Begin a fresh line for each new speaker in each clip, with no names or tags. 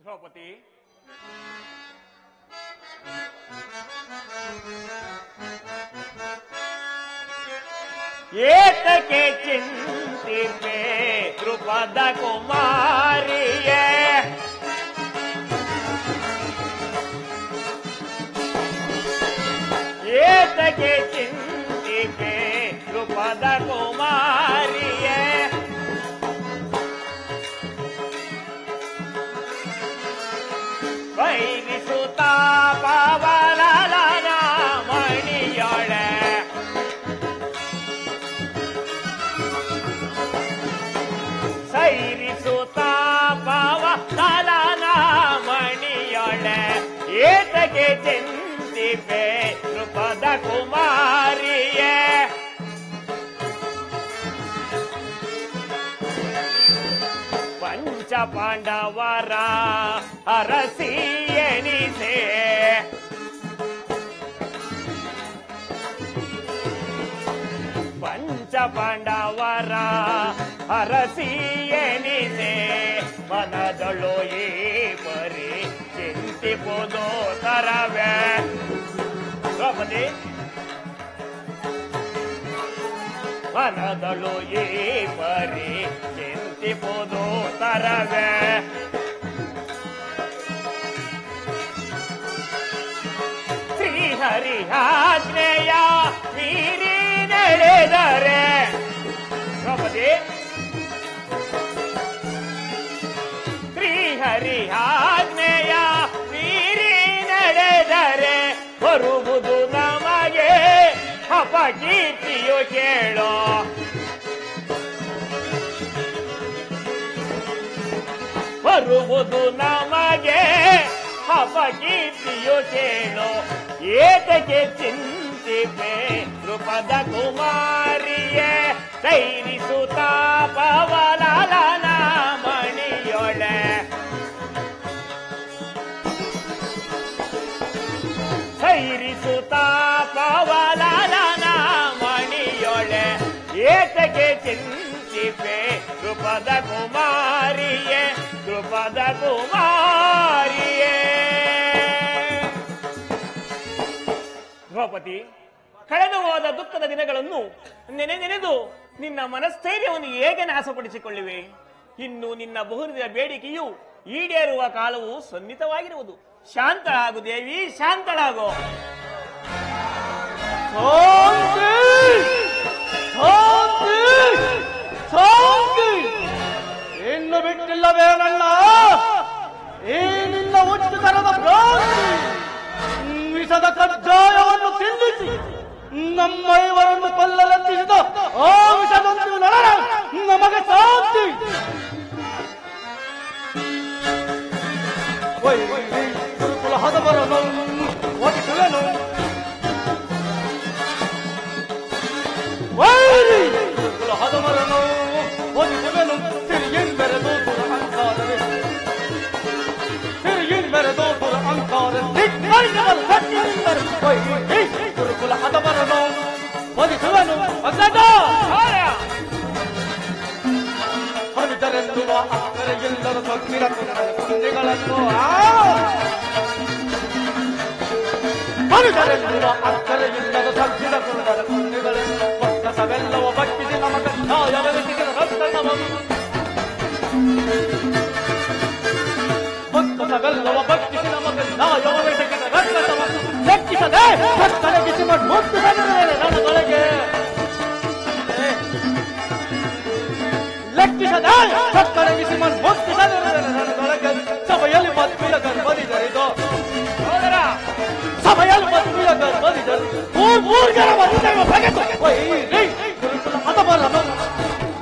ದ್ರೌಪದಿ, ಏತಕ್ಕೆ ಚಿಂತಿಪೆ ದ್ರುಪದ ಕುಮಾರಿಯೇ, ಏತಕ್ಕೆ ಚಿಂತಿಪೆ ದ್ರುಪದ ಕುಮಾರಿಯೇ, ವೈರಿಸುತ್ತ ಪಾವಲನ ಮಣಿಯೊಳೆ, ಸೈರಿಸುತ್ತ ಪಾವಲನ ಮಣಿಯೊಳೆ, ಏತಕ್ಕೆ ಚಿಂತಿಪೆ ದ್ರುಪದ ಕುಮಾರಿಯೇ, ಪಂಚ ಪಾಂಡವರ ಅರಸಿ ಎನಿಸೆ, ಪಂಚ ಪಾಂಡವರ ಅರಸಿ ಎನಿಸೆ, ಮನದಳು ಈ ಪರಿ ಚಿಂತಿಪುದು ತರವೇ. ದ್ರೌಪದಿ, ಮನದಳು ಈ ಪರಿ ಚಿಂತಿಪುದು ತರವೇ, ಶ್ರೀಹರಿ ಆಜ್ಞೆಯ ಮೀರಿ ನಡೆದರೆ. ದ್ರೌಪದಿ, ಶ್ರೀಹರಿ ಆಜ್ಞೆಯ ಮೀರಿ ನಡೆದರೆ ಬರುವುದು ನಮಗೆ ಅಪಕೀರ್ತಿಯು ಕೇಳೋ, ಬರುವುದು ನಮಗೆ ಅಪಕೀರ್ತಿಯು ಕೇಳೋ, ಏತಕ್ಕೆ ಚಿಂತಿಪೆ ದ್ರುಪದ ಕುಮಾರಿಯೇ, ಸೈರಿಸುತ್ತ ಪವಲನ ಮಣಿಯೊಳೆ, ಸೈರಿಸುತ್ತ ಪವಲನ ಮಣಿಯೊಳೆ, ಏತಕ್ಕೆ ಚಿಂತಿಪೆ ದ್ರುಪದ ಕುಮಾರಿಯೇ, ದ್ರುಪದ ಕುಮಾರಿಯೇ. ದ್ರೌಪದಿ, ಕಳೆದು ಹೋದ ದುಃಖದ ದಿನಗಳನ್ನು ನೆನೆದು ನಿನ್ನ ಮನಸ್ಥೈರ್ಯವನ್ನು ಹೇಗೆ ನಾಶಪಡಿಸಿಕೊಳ್ಳುವೆ? ಇನ್ನು ನಿನ್ನ ಬಹುದಿನ ಬೇಡಿಕೆಯು ಈಡೇರುವ ಕಾಲವು ಸನ್ನಿಹಿತವಾಗಿರುವುದು. ಶಾಂತಳಾಗು ದೇವಿ, ಶಾಂತಳಾಗು.
ಇನ್ನು ಬಿಟ್ಟಿಲ್ಲವೇನಲ್ಲ ಈ ನಿನ್ನ ಉಚ್ಚತರದ ಭ್ರಾಂತಿ, ವಿಷದ ಕಜ್ಜಾಯವನ್ನು ತಿನ್ನಿಸಿ ನಮ್ಮ ಇವರನ್ನು ಕೊಲ್ಲಲೆತ್ತಿಸಿದ ಆ ವಿಷದಂತೆ ನರಳ ನಮಗೆ ಶಾಂತಿ. ಗುರುಕುಲ ಹದಬರನು ಒದಿಸುವೆನು, ಗುರುಕುಲ ಹದಬರನು ಒದಿಸುವೆನು, ತಿರುಗಿನ್ ಬೆರೆದು ದುರಹಂಕಾರವೇ, ತಿರುಗಿನ್ ಬೆರೆದು ದುರಹಂಕಾರವೇ, ಗುರುಕುಲ ಹದಬರನು ಒದಿಸುವೆನು. ಹರಿದರೆಂದುವ ಅಕ್ಕರೆಯಿಲ್ಲದ ಸೊಕ್ಕಿರ ಕುಂದಿಗಳನ್ನು, ಹರಿದರೆಂದುವ ಅಕ್ಕರೆಯಿಲ್ಲದ ಸೊಕ್ಕಿರ ಕುಂದಿಗಳನ್ನು ಒಕ್ಕಸವೆಲ್ಲವ ಬಕ್ಕಿಸಿ ನಮಗ ನ್ಯಾಯವೆನಿಸಿದ ರಕ್ತನವನ್ನು, ಒಕ್ಕಸವೆಲ್ಲವ ಬಕ್ಕಿಸಿ ನಮಗ ನ್ಯಾಯವೆನಿಸಿದ ರಕ್ತನವನ್ನು ಲೆಕ್ಕಿಸದೆ ಕತ್ತರಗಿಸಿ ಮುತ್ತು ನನಗೊಳಗೆ, ಲೆಕ್ಕಿಸದೆ ಕತ್ತರಗಿಸಿ ಮುತ್ತು ನನಗೊಳಗೆ, ಸಭೆಯಲ್ಲಿ ಮತ್ವಿಯ ಗರ್ಭದಿದರಿದು ಸಭೆಯಲ್ಲಿ ಮತ್ವಿಯ ಗರ್ಭದಿದರು ಮೂರ್ಗರ ಮದುವೆ ಬಗೆದು ಗುರುಕುಲ ಹದಬರನು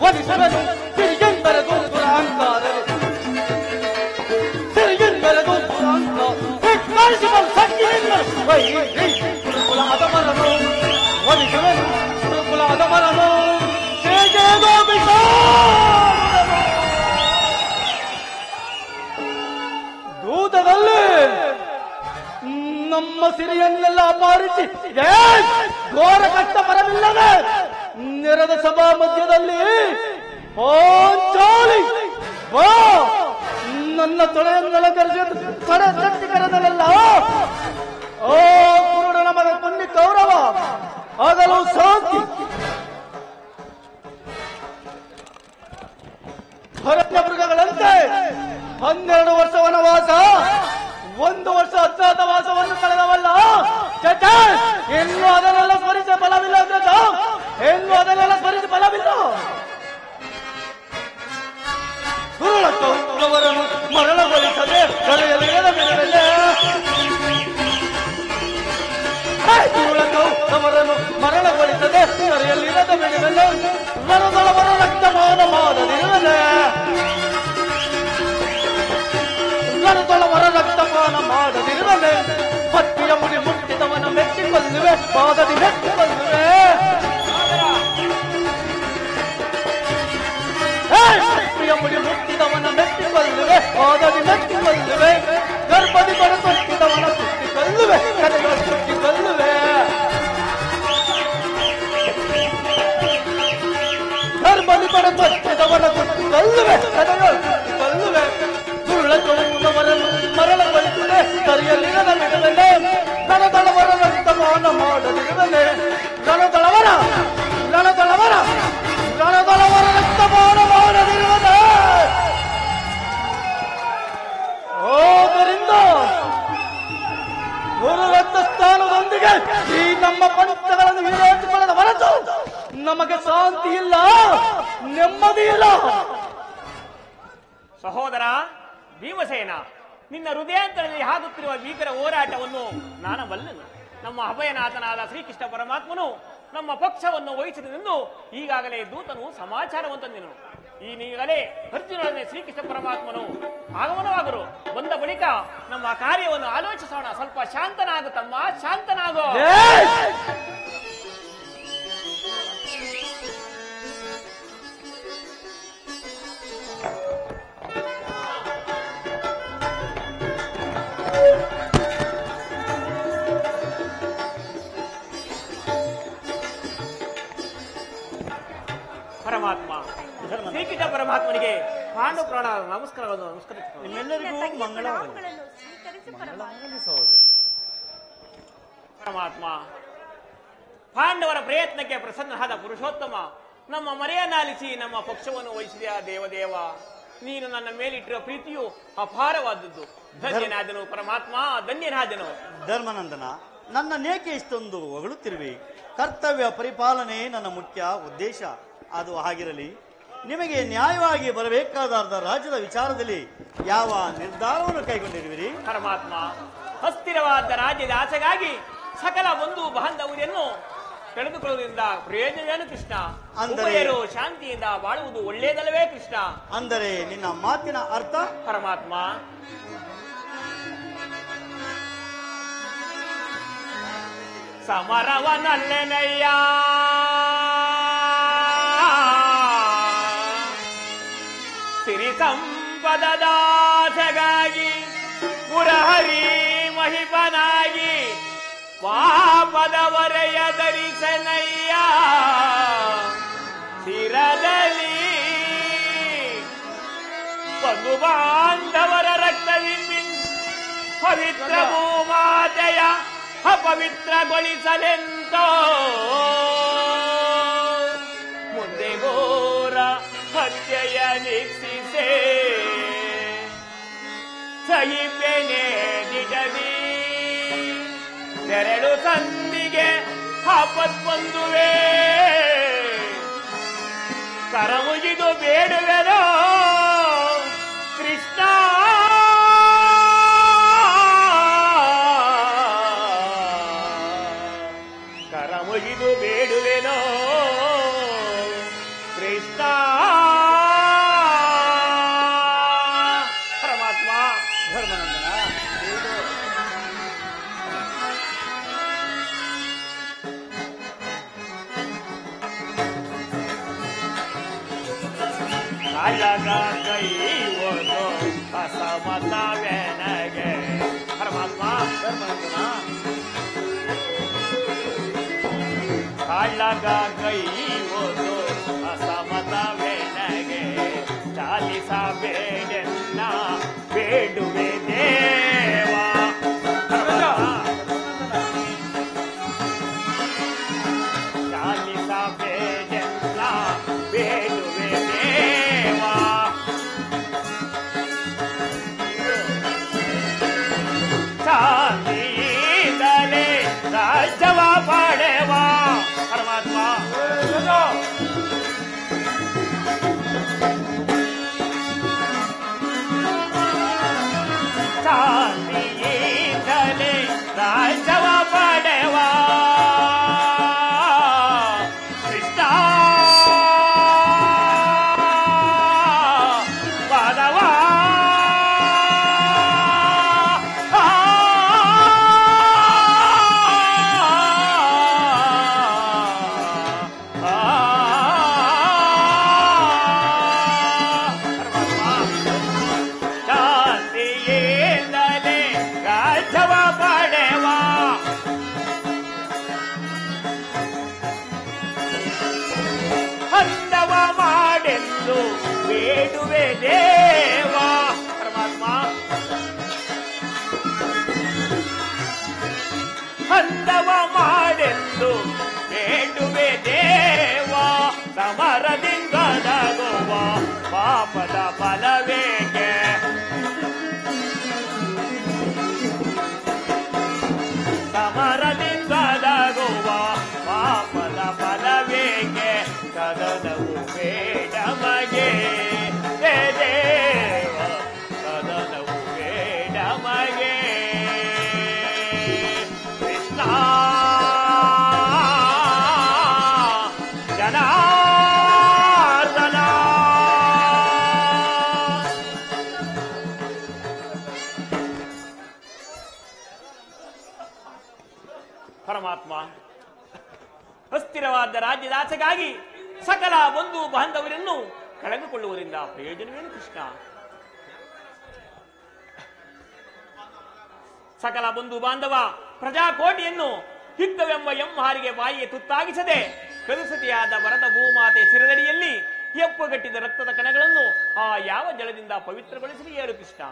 ಒದಿಸವೆನು, ತಿರುಗೆಂಬರೆದು ದುರಹಂಕಾರವೇ, ತಿರುಗೆಂಬರೆದು ದುರಹಂಕಾರ ಸಕ್ಕಿನಿಂದ ಗುರುಕುಲ ಹದಬರನು ಒದಿಸವೆನು, ಗುರುಕುಲ ಹದಬರನು ದೂತದಲ್ಲಿ ನಮ್ಮ ಸಿರಿಯನ್ನೆಲ್ಲ ಅಪಹರಿಸಿ ಘೋರ ಕಷ್ಟ ಬರಲಿಲ್ಲದೆ ನೆರೆದ ಸಭಾ ಮಧ್ಯದಲ್ಲಿ ಪಾಂಚಾಲಿ ಬಾ ನನ್ನ ತೊಳೆಯನ್ನೆಲ್ಲ ಕರೆಸಿ ತೊಡೆ ತಟ್ಟಿ ಕರೆದನಲ್ಲ. ಓ ಕುರುಡ ನಮಗೆ ಪುಣ್ಯ ಗೌರವ ಆಗಲು ಶಾಂತಿ. ಅರಣ್ಯ ಮೃಗಗಳಂತೆ 12 ವರ್ಷ ವನವಾಸ, 1 ವರ್ಷ ಅಜ್ಞಾತವಾಸವನ್ನು ಕಳೆದವಲ್ಲ. ಇನ್ನು ಅದನ್ನೆಲ್ಲ ಸ್ಮರಿಸ ಬಲವಿಲ್ಲ, ಇನ್ನು ಅದನ್ನೆಲ್ಲ ಸ್ಮರಿಸ ಬಲವಿಲ್ಲ. ಕುರುಳ ಕೌರವರನ್ನು ಮರಣಗೊಳಿಸದೆ ಕರೆಯಲಿರದ ಬಿಡಬಲ್ಲೆ. ಕುರುಳ ಕೌರವರನ್ನು ಮರಣಗೊಳಿಸದೆ ಕರೆಯಲಿರದ ಬಿಡಬಲ್ಲೆ. ರಣದೊಳವರ ರಕ್ತಪಾನ ಮಾಡದಿರುವಲೆ. ರಣದೊಳವರ ರಕ್ತಪಾನ ಮಾಡದಿರುವಲೆ. ಪಟ್ಟಿಯ ಮುಡಿ ಮುಟ್ಟಿದವನ ಮೆಟ್ಟಿಕೊಳ್ಳುವೆ, ಪಾದದಿ ಮೆಟ್ಟಿಕೊಳ್ಳುವೆ. ಪಟ್ಟಿಯ ಮುಡಿ ಮುಟ್ಟಿದವನ ಮೆಟ್ಟಿಕೊಳ್ಳುವೆ, ಪಾದದಿ ಮೆಟ್ಟಿಕೊಳ್ಳುವೆ. ಗರ್ಭದಿ ಕೊಡ ತೊಟ್ಟಿದವನ ಸುತ್ತಿಕೊಳ್ಳುವೆ, ಕಡೆಗಳ ಸುತ್ತಿಕೊಳ್ಳುವೆ. ಗರ್ಭದಿ ಕೊಡ ತೊಟ್ಟಿದವನ ಸುತ್ತಿಕೊಳ್ಳುವೆ, ಕಡೆಗಳ ಸುತ್ತಿಕೊಳ್ಳುವೆ. ಸುಳ್ಳ ಕೌರವರನ್ನು ಮರಣಗೊಳಿಸದೆ ಕರೆಯಲಿರದ ಬಿಡಬಲ್ಲೆ. ರಣದೊಳವರ ರಕ್ತಪಾನ ಮಾಡದಿರುವಲೆ. ರಣದೊಳವರ ರಕ್ತಪಾನ ಮಾಡದಿರುವಲೆ. ಆದ್ದರಿಂದ ಗುರು ರಕ್ತ ಸ್ಥಾನದೊಂದಿಗೆ ಈ ನಮ್ಮ ಪಂಚಗಳನ್ನು ವಿರೋಧಿಸಿಕೊಳ್ಳದ ಹೊರತು ನಮಗೆ ಶಾಂತಿ ಇಲ್ಲ, ನೆಮ್ಮದಿ ಇಲ್ಲ.
ಸಹೋದರ ಭೀಮಸೇನ, ನಿನ್ನ ಹೃದಯಾಂತರದಲ್ಲಿ ಆಗುತ್ತಿರುವ ಭೀಕರ ಹೋರಾಟವನ್ನು ನಾನು ಬಲ್ಲನು. ನಮ್ಮ ಅಭಯನಾಥನಾದ ಶ್ರೀಕೃಷ್ಣ ಪರಮಾತ್ಮನು ನಮ್ಮ ಪಕ್ಷವನ್ನು ವಹಿಸಿದನೆಂದು ಈಗಾಗಲೇ ದೂತನು ಸಮಾಚಾರವನ್ನು ತಂದನು. ಈಗಲೇ ಅರ್ಜುನನೇ ಶ್ರೀಕೃಷ್ಣ ಪರಮಾತ್ಮನು ಆಗಮನವಾಗರು. ಬಂದ ಬಳಿಕ ನಮ್ಮ ಕಾರ್ಯವನ್ನು ಆಲೋಚಿಸೋಣ. ಸ್ವಲ್ಪ ಶಾಂತನಾಗು ತಮ್ಮ, ಶಾಂತನಾಗು. ಪರಮಾತ್ಮ ಶ್ರೀಕೃಷ್ಣ ಪರಮಾತ್ಮನಿಗೆ ಪಾಂಡು ಪ್ರಾಣ ನಮಸ್ಕಾರವನ್ನು ನಮಸ್ಕರಿಸುತ್ತೇನೆ.
ನಿಮ್ಮೆಲ್ಲರಿಗೂ ಮಂಗಳವಾಗಲಿ.
ಪರಮಾತ್ಮ, ಪಾಂಡವರ ಪ್ರಯತ್ನಕ್ಕೆ ಪ್ರಸನ್ನನಾದ ಪುರುಷೋತ್ತಮ, ನಮ್ಮ ಮರೆಯನ್ನಾಲಿಸಿ ನಮ್ಮ ಪಕ್ಷವನ್ನು ವಹಿಸಿದ ದೇವದೇವ, ನೀನು ನನ್ನ ಮೇಲಿಟ್ಟಿರುವ ಪ್ರೀತಿಯು ಅಪಾರವಾದದ್ದು. ಧನ್ಯನಾದನು ಪರಮಾತ್ಮ, ಧನ್ಯನಾದನು.
ಧರ್ಮನಂದನ, ನನ್ನ ನೇಕೆ ಇಷ್ಟೊಂದು ಹೊಗಳುತ್ತಿರುವೆ. ಕರ್ತವ್ಯ ಪರಿಪಾಲನೆ ನನ್ನ ಮುಖ್ಯ ಉದ್ದೇಶ. ಅದು ಆಗಿರಲಿ, ನಿಮಗೆ ನ್ಯಾಯವಾಗಿ ಬರಬೇಕಾದ ರಾಜ್ಯದ ವಿಚಾರದಲ್ಲಿ ಯಾವ ನಿರ್ಧಾರವನ್ನು ಕೈಗೊಂಡಿರುವಿರಿ?
ಪರಮಾತ್ಮ, ಅಸ್ಥಿರವಾದ ರಾಜ್ಯದ ಆಸೆಗಾಗಿ ಸಕಲ ಬಂಧು ಬಾಂಧವರನ್ನು ಕಳೆದುಕೊಳ್ಳುವುದರಿಂದ ಪ್ರಯೋಜನವೇನು ಕೃಷ್ಣ? ಉಭಯರು ಶಾಂತಿಯಿಂದ ಬಾಳುವುದು ಒಳ್ಳೆಯದಲ್ಲವೇ ಕೃಷ್ಣ?
ಅಂದರೆ ನಿನ್ನ ಮಾತಿನ ಅರ್ಥ?
ಪರಮಾತ್ಮ, ಸಮರವನಲ್ಲೆನಯ್ಯ ಸಿರಿ ಸಂಪದದಾಸೆಗಾಗಿ ಪುರಹರಿ ಮಹಿಪನಾಗಿ ಪಾಪದವರೆಯ ಧರಿಸನಯ್ಯ ಶಿರದಲ್ಲಿ ಬಂಧು ಬಾಂಧವರ ರಕ್ತವಿಂಬಿ ಪವಿತ್ರ ಭೂಮಾತೆಯ ಅಪವಿತ್ರಗೊಳಿಸಲೆಂತೋ ಮುಂದೆ ಘೋರ ಹತ್ಯೆಯ ನಿಕ್ಷಿಸೆ ಸಹಿಪೆನೆ ನಿಜದಿ ತೆರಳು ಸಂದಿಗೆ ಆಪತ್ಬಂಧುವೆ ಕರಮುಗಿದು ಬೇಡುವೆನೋ ಕೃಷ್ಣ. ಕರಮುಗಿದು ಬೇಡುವೆನೋ ಕೃಷ್ಣ. ಪರಮಾತ್ಮ,
ಧರ್ಮನಂದನ,
ಕಾಯಗ ಕೈವನು ಅಸಮತವೆನಗೆ. ಪರಮಾತ್ಮ,
ಧರ್ಮನಂದನ,
ಕಾಳಗ ಕೈವನು ಅಸಮತವೆನಗೆ ಚಾಲಿಸಬೇಡೆನ್ನ ಬೇಡುವೆ ದೇವ ಚಾಲಿಸ ಬೇಜಲ್ಲ ಬೇಡುವೆ ದೇವ ಚಾಲಿಯಿಂದಲೇ ರಾಜ್ಯವ ಪಡೆವ ಪರಮಾತ್ಮ ಚಾಲಿಯಿಂದಲೇ ರಾಜ್ಯವ ಪಡೆವ ಕೃಷ್ಣ ಪದವ ಶಾಂತಿಯಿಂದಲೇ ರಾಜ್ಯವ ಪಡೆವ ಹಂದವ ಮಾಡೆಂದು ಬೇಡುವೆ ದೇವ ಪರಮಾತ್ಮ ಹಂದವ ಮಾಡೆಂದು ಬೇಡುವೆ ದೇವ ಸಮರದಿಂದಡಗುವ ಪಾಪದ ಫಲವೇಕೆ ಸಮರದಿಂದಡಗುವ ಪಾಪದ ಫಲವೇಕೆ ಕದನವು ಬೇಡ ಮಗೆ ದೇವ ಕದನವು ಬೇಡ ಮಗೆ ಕೃಷ್ಣ ಜನಾರ್ದನ ಪರಮಾತ್ಮ ಅಸ್ಥಿರವಾದ ರಾಜ್ಯದಾಸೆಗಾಗಿ ಸಕಲ ಬಂಧು ಬಾಂಧವರನ್ನು ಕಳೆದುಕೊಳ್ಳುವುದರಿಂದ ಪ್ರಯೋಜನವೇನು ಕೃಷ್ಣ? ಸಕಲ ಬಂಧು ಬಾಂಧವ ಪ್ರಜಾಕೋಟಿಯನ್ನು ಹಿಗ್ಗವೆಂಬ ಎಂಹಾರಿಗೆ ಬಾಯಿಗೆ ತುತ್ತಾಗಿಸದೆ ಕಲುಸತಿಯಾದ ವರದ ಭೂಮಾತೆ ಸಿರದಡಿಯಲ್ಲಿ ಹೆಪ್ಪುಗಟ್ಟಿದ ರಕ್ತದ ಕಣಗಳನ್ನು ಆ ಯಾವ ಜಲದಿಂದ ಪವಿತ್ರಗೊಳಿಸಲಿ ಹೇಳು ಕೃಷ್ಣ.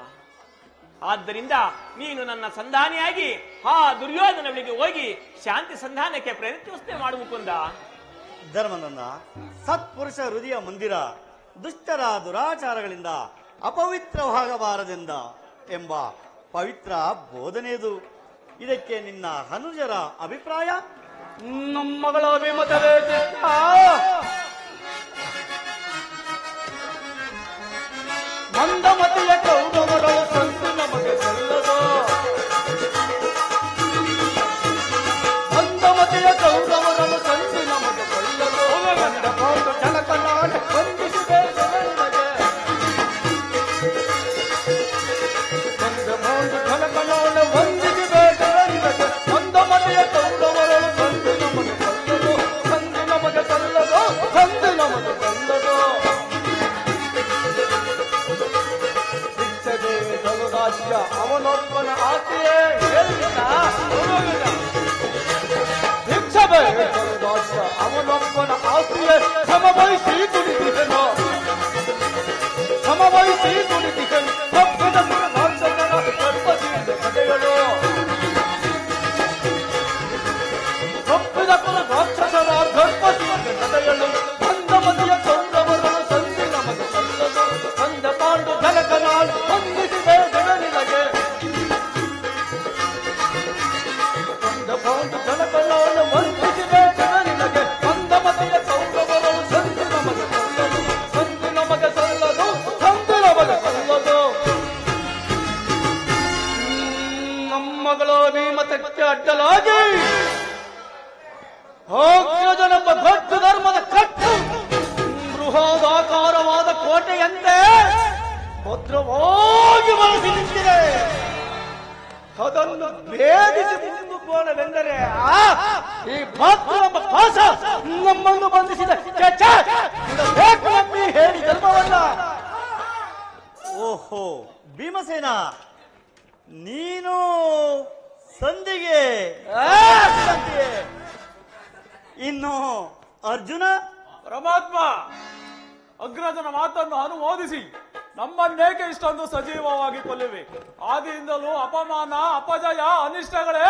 ಆದ್ದರಿಂದ ನೀನು ನನ್ನ ಸಂಧಾನಿಯಾಗಿ ಆ ದುರ್ಯೋಧನ ಬಳಿಗೆ ಹೋಗಿ ಶಾಂತಿ ಸಂಧಾನಕ್ಕೆ ಪ್ರಯತ್ನಿಸದೆ ಮಾಡು ಮುಕುಂದ.
ಧರ್ಮನಂದ, ಸತ್ಪುರುಷ ಹೃದಯ ಮಂದಿರ ದುಷ್ಟರ ದುರಾಚಾರಗಳಿಂದ ಅಪವಿತ್ರವಾಗಬಾರದೆಂದ ಎಂಬ ಪವಿತ್ರ ಬೋಧನೆಯದು. ಇದಕ್ಕೆ ನಿನ್ನ ಅನುಜರ ಅಭಿಪ್ರಾಯ?
ನಮ್ಮ ಮಗಳ ಅಭಿಮತವೇ ಕೃಷ್ಣ. ಮಂದಮತಿಯ ಕೌರವರು ಸಂತು ನಮಗೆ ಸಲ್ಲದು. ಮಂದಮತಿಯ ಕೌರವರನ್ನು ಸಂತು ನಮಗೆ ಸಲ್ಲದು. ಮಂದಕೊಂಡು ಜನಕನಾಡ ವಂದಿಸಿದೆ ಜನರಿಗೆ. ಮಂದಕೊಂಡು ಜನಕನಾಡ ವಂದಿಸಿದೆ ಜನರಿಗೆ. ಮಂದಮತಿಯ ಕೌರವರನ್ನು ಸಂತು ನಮಗೆ ಸಲ್ಲದು. ಸಂತು ನಮಗೆ ಸಲ್ಲದು. ಸಂತು ನಮಗೆ ಸಲ್ಲದು. ರಾಜ್ಯ ಅವನೊಬ್ಬನ ಆಸೆಯೇ ಹೇಳಿದ. ಭಿಕ್ಷವೇ ರಾಜ್ಯ ಅವನೊಬ್ಬನ ಆಸೆಯೇ ಸಮವಹಿಸಿ ದುಡಿದಿದನು. ಸಮವಹಿಸಿ ದುಡಿದಿದನು. ತಪ್ಪಿದ ರಾಜ್ಯಗಳ ಗರ್ಭದಿಂದ ಕಡೆಯಲು. ತಪ್ಪಿದ ರಾಕ್ಷಸರ ಗರ್ಭದಿಂದ ಕಡೆಯಲು. ಮಂದಮತಿಯ ಕೌರವರನ್ನು ಸಂಧಿ ನಮಗೆ ಸಲ್ಲದು. ಸಂದ ಪಾಂಡು ಜನಕನಾಲ್ ಹೊಂದಿಸಿದೆ ಜನನಿಗೆ. ಸಂದ ಪಾಂಡು ಜನಕನಾಲ್ ವಂದಿಸಿದೆ ಜನನಿಗೆ. ಮಂದಮತಿಯ ಕೌರವರನ್ನು ಸಂಧಿ ನಮಗೆ ಸಲ್ಲದು. ಸಂಧಿ ನಮಗೆ ಸಲ್ಲದು. ಸಂಧಿ ನಮಗೆ ಸಲ್ಲದು. ನಮ್ಮಗಳ ಮತಕ್ಕೆ ಅಡ್ಡಲಾಗಿ ಅಗ್ರಜನೆಂಬ ದೊಡ್ಡ ಧರ್ಮದ ಕಟ್ಟು ಬೃಹದಾಕಾರವಾದ ಕೋಟೆಯಂತೆ ಭದ್ರವಾಗಿ ಬಳಸಿ ನಿಂತಿದೆ. ಅದನ್ನು ಭೇದಿಸಿ ಮುಂದುಕೋಣವೆಂದರೆ ಈ ಭದ್ರ ಎಂಬ ಪಾಸ ನಮ್ಮನ್ನು ಬಂಧಿಸಿದೆ. ಬೇಕು ನಂಬಿ ಹೇಳಿ ಧರ್ಮವಲ್ಲ.
ಓಹೋ ಭೀಮಸೇನ, ನೀನು ಸಂಧಿಗೆ ಇನ್ನು ಅರ್ಜುನ?
ಪರಮಾತ್ಮ, ಅಗ್ರಜನ ಮಾತನ್ನು ಅನುಮೋದಿಸಿ
ನಮ್ಮನ್ನೇಕೆ ಇಷ್ಟೊಂದು ಸಜೀವವಾಗಿ ಕೊಲ್ಲಿವೆ? ಆದಿಯಿಂದಲೂ ಅಪಮಾನ, ಅಪಜಯ, ಅನಿಷ್ಟಗಳೇ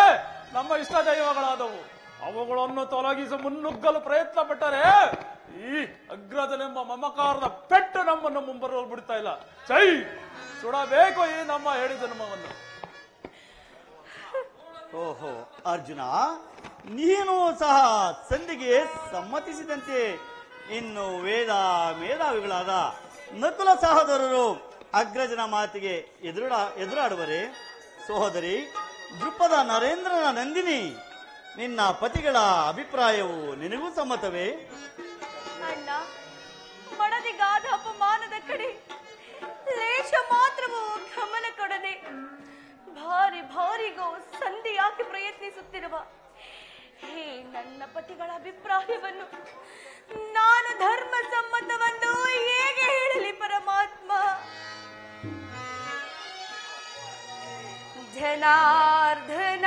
ನಮ್ಮ ಇಷ್ಟ ದೈವಗಳಾದವು. ಅವುಗಳನ್ನು ತೊಲಗಿಸಿ ಮುನ್ನುಗ್ಗಲು ಪ್ರಯತ್ನ ಪಟ್ಟರೆ ಈ ಅಗ್ರಜನೆಂಬ ಮಮಕಾರದ ಪೆಟ್ಟು ನಮ್ಮನ್ನು ಮುಂಬರಲು ಬಿಡ್ತಾ ಇಲ್ಲ. ಚೈ ಸುಡಬೇಕು ಈ ನಮ್ಮ ಹೇಳಿ ಜನ್ಮವನ್ನು.
ಓಹೋ ಅರ್ಜುನ, ನೀನು ಸಹ ಸಂಧಿಗೆ ಸಮ್ಮತಿಸಿದಂತೆ ಇನ್ನು ವೇದ ಮೇಧಾವಿಗಳಾದ ನಕುಲ ಸಹೋದರರು ಅಗ್ರಜನ ಮಾತಿಗೆ ಎದುರಾಡುವರೆ? ಸಹೋದರಿ ದೃಪದ ನರೇಂದ್ರನ ನಂದಿನಿ, ನಿನ್ನ ಪತಿಗಳ ಅಭಿಪ್ರಾಯವು ನಿನಗೂ ಸಮ್ಮತವೇ?
ಅಣ್ಣ, ಮಡದಿಗಾದ ಅಪಮಾನದ ಕಡೆ ಲೇಷ ಮಾತ್ರವೂ ಗಮನ ಕೊಡದೆ ಭಾರಿಗೋ ಸಂಧಿ ಯಾಕೆ ಪ್ರಯತ್ನಿಸುತ್ತಿರುವ ಹೇ ನನ್ನ ಪತಿಗಳ ಅಭಿಪ್ರಾಯವನ್ನು ನಾನು ಧರ್ಮ ಸಮ್ಮತವನ್ನು ಹೇಗೆ ಹೇಳಲಿ ಪರಮಾತ್ಮ? ಜನಾರ್ದನ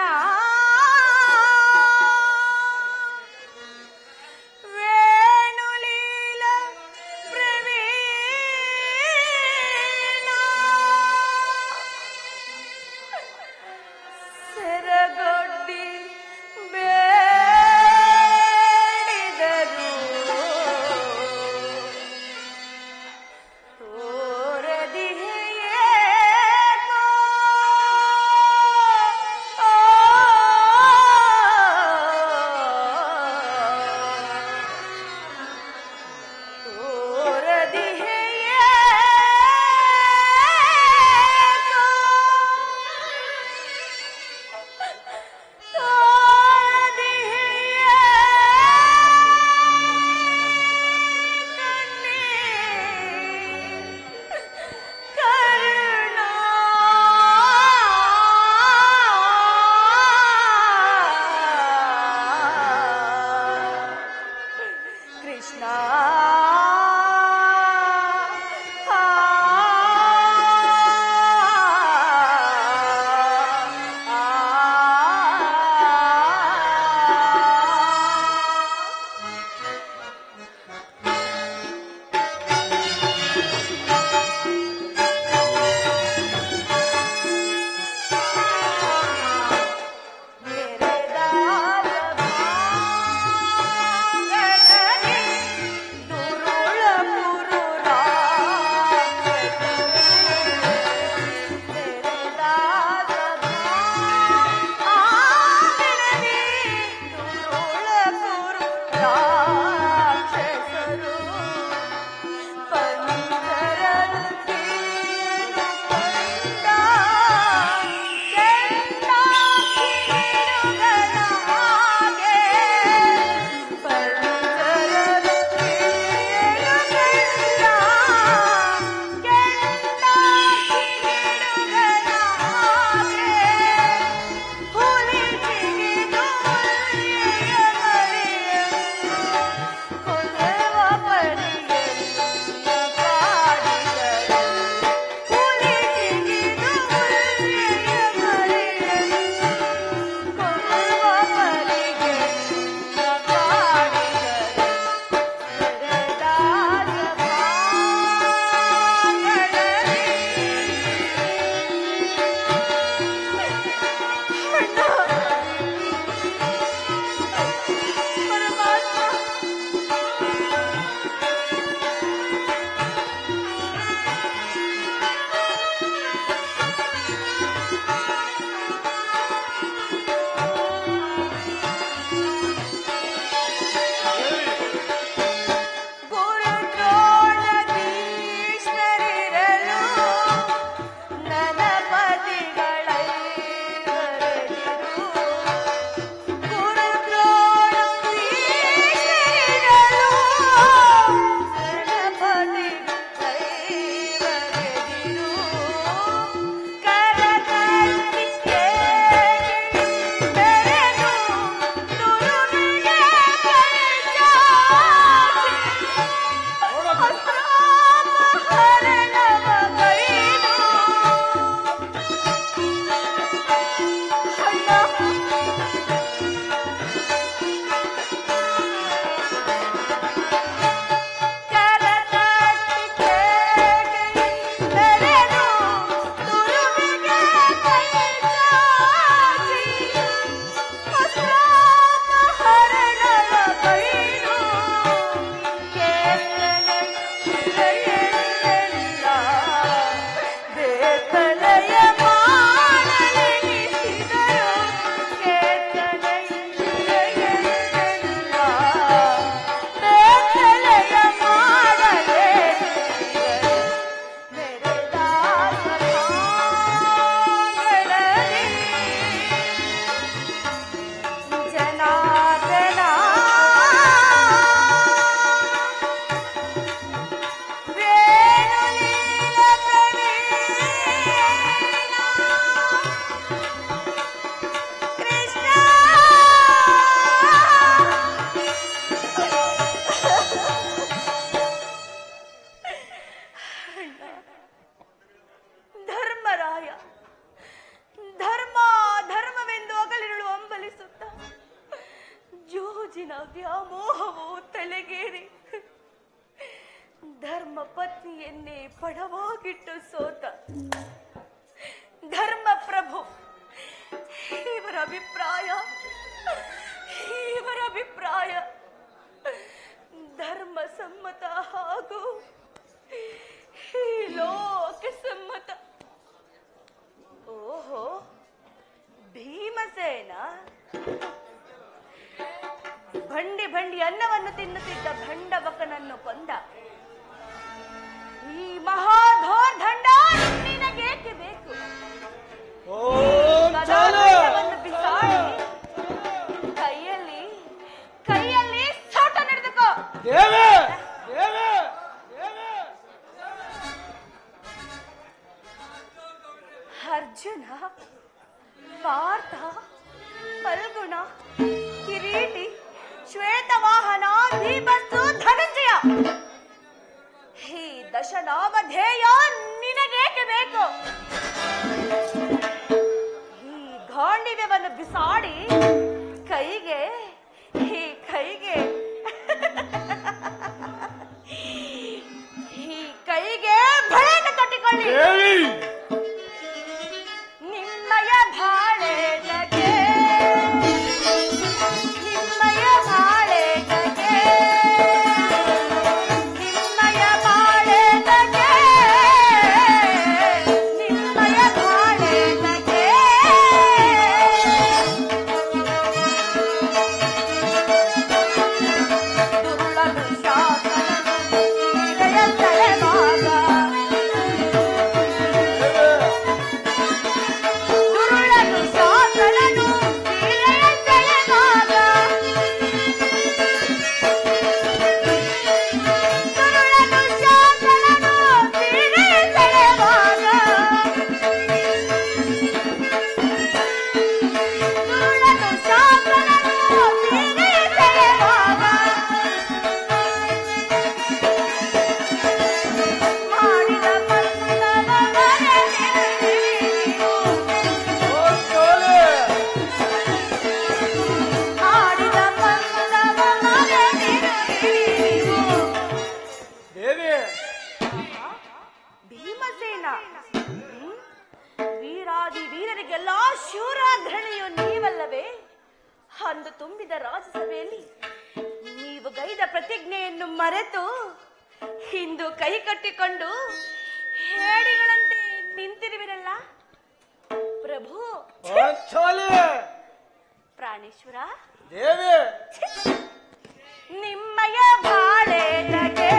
ಎನ್ನೆ ಪಡವಾಗಿಟ್ಟು ಸೋತ ಧರ್ಮ ಪ್ರಭು ಇವರ ಅಭಿಪ್ರಾಯ ಧರ್ಮ ಸಮ್ಮತ ಹಾಗೂ ಈ ಲೋಕ ಸಮ್ಮತ. ಓಹೋ, ಭೀಮಸೇನ ಬಂಡಿ ಅನ್ನವನ್ನು ತಿನ್ನುತ್ತಿದ್ದ ಭಂಡಬಕನನ್ನು ಕೊಂದ. ಈ ಮಹಾಧೋರ್ದಂಡ ನಿನಗೇಕೆ ಬೇಕು? ಬಿಸಾಡಿ ಕೈಯಲ್ಲಿ ಸೋಟ ನಡೆದುಕೋ. ಅರ್ಜುನ, ಪಾರ್ಥ, ಫಲ್ಗುಣ, ಕಿರೀಟಿ, ಶ್ವೇತವಾಹನ, ಭೀಮಸ್ಸು, ಧನಂಜಯ, ಈ ದಶನಾಮಧೇಯ ನಿನಗೇಕೆ ಬೇಕು? ಈ ಗಾಂಡಿವ್ಯವನ್ನು ಬಿಸಾಡಿ ಕೈಗೆ ಬಳೆಯನ್ನು ಕಟ್ಟಿಕೊಳ್ಳಿ. ನಿಮ್ಮಯ ಬಾಳೆಗೆ ವೀರರಿಗೆಲ್ಲ ಶೂರಾಗ್ರಣಿಯು ನೀವಲ್ಲವೇ? ಅಂದು ತುಂಬಿದ ರಾಜಸಭೆಯಲ್ಲಿ ನೀವು ಗೈದ ಪ್ರತಿಜ್ಞೆಯನ್ನು ಮರೆತು ಇಂದು ಕೈ ಕಟ್ಟಿಕೊಂಡು ಹೇಡಿಗಳಂತೆ ನಿಂತಿರುವಿರಲ್ಲ ಪ್ರಭು. ಪ್ರಾಣೇಶ್ವರ
ದೇವಿ,
ನಿಮ್ಮಯ ಬಾಳೆಗೆ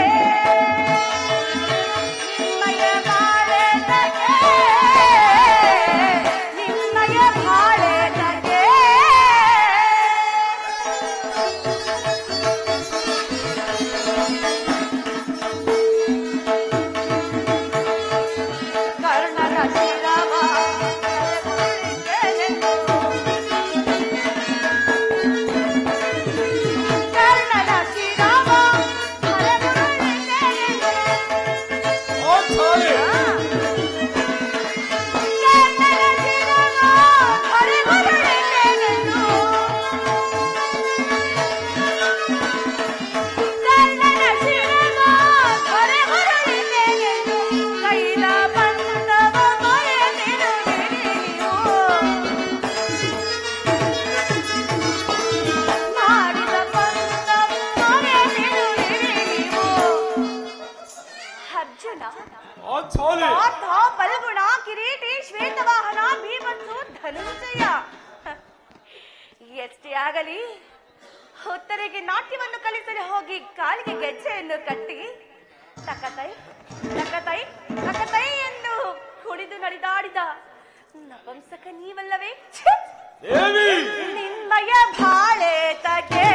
ಫಲ್ಗುಣ, ಕಿರೀಟಿ, ಶ್ವೇತವಾಹನ, ಭೀಮಸ್ಸು, ಧನಂಜಯ. ಎಷ್ಟೇ ಆಗಲಿ ಉತ್ತರಿಗೆ ನಾಟ್ಯವನ್ನು ಕಲಿಸಲು ಹೋಗಿ ಕಾಲಿಗೆ ಗೆಜ್ಜೆಯನ್ನು ಕಟ್ಟಿ ತಕತೈ ತಕತೈ ತಕತೈ ಎಂದು ಕುಣಿದು ನಡೆದಾಡಿದ ನಪಂಸಕ ನೀವಲ್ಲವೇ? ನಿಮ್ಮಯ ಬಾಳೆ ತಗೆ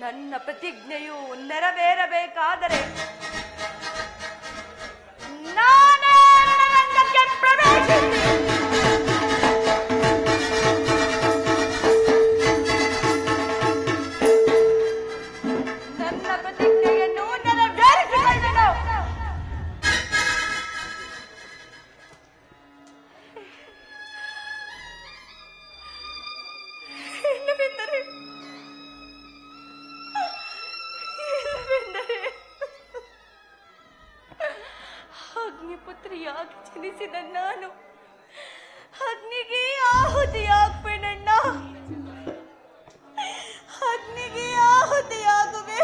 ನನ್ನ ಪ್ರತಿಜ್ಞೆಯು ನೆರವೇರಬೇಕಾದರೆ ನಾನೇ ರಣರಂಗಕ್ಕೆ ಪ್ರವೇಶಿಸಿ ನನ್ನ ಪ್ರತಿಜ್ಞೆಯನ್ನು ನೆರವೇರಿಸಿಕೊಳ್ಳೆನು. ಇಲ್ಲವೆಂದರೆ ಅಗ್ನಿಪುತ್ರಿಯಾಗಿ ಜನಿಸಿದ ನಾನು ಅಗ್ನಿಗೆ ಆಹುತಿಯಾಗ್ಬೇನಣ್ಣ, ಅಗ್ನಿಗೆ ಆಹುತಿಯಾಗುವೆ.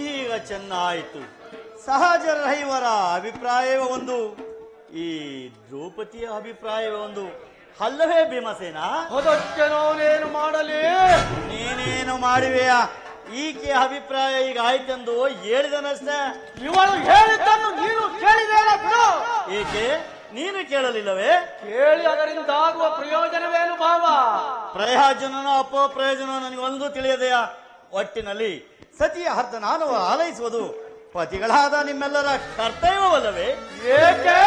ಈಗ ಚೆನ್ನಾಯಿತು. ಸಹಜರೈವರ ಅಭಿಪ್ರಾಯವೇ ಒಂದು, ಈ ದ್ರೌಪದಿಯ ಅಭಿಪ್ರಾಯವೇ ಒಂದು, ಅಲ್ಲವೇ ಭೀಮಸೇನ?
ಅದಕ್ಕೆ ನಾನೇನು ಮಾಡಲಿ?
ನೀನೇನು ಮಾಡುವೆಯಾ? ಈಕೆ ಅಭಿಪ್ರಾಯ ಈಗ ಆಯ್ತೆಂದು ಹೇಳಿದನಷ್ಟೇ.
ಇವಳು ಹೇಳಿದ್ದನ್ನು ನೀನು ಕೇಳಿದೇನ ಬಿಡು.
ಏಕೆ ನೀನು ಕೇಳಲಿಲ್ಲವೇ?
ಕೇಳಿ ಅದರಿಂದ ಆಗುವ ಪ್ರಯೋಜನವೇನು ಭಾವ?
ಪ್ರಯೋಜನನೋ ಅಪಪ್ರಯೋಜನ ನನಗೊಂದು ತಿಳಿಯದೆಯಾ? ಒಟ್ಟಿನಲ್ಲಿ ಸತಿಯ ಅರ್ಧನಾನವ ಆಲೈಸುವುದು ಪತಿಗಳಾದ ನಿಮ್ಮೆಲ್ಲರ ಕರ್ತವ್ಯವಲ್ಲವೇ?
ಏಕೆ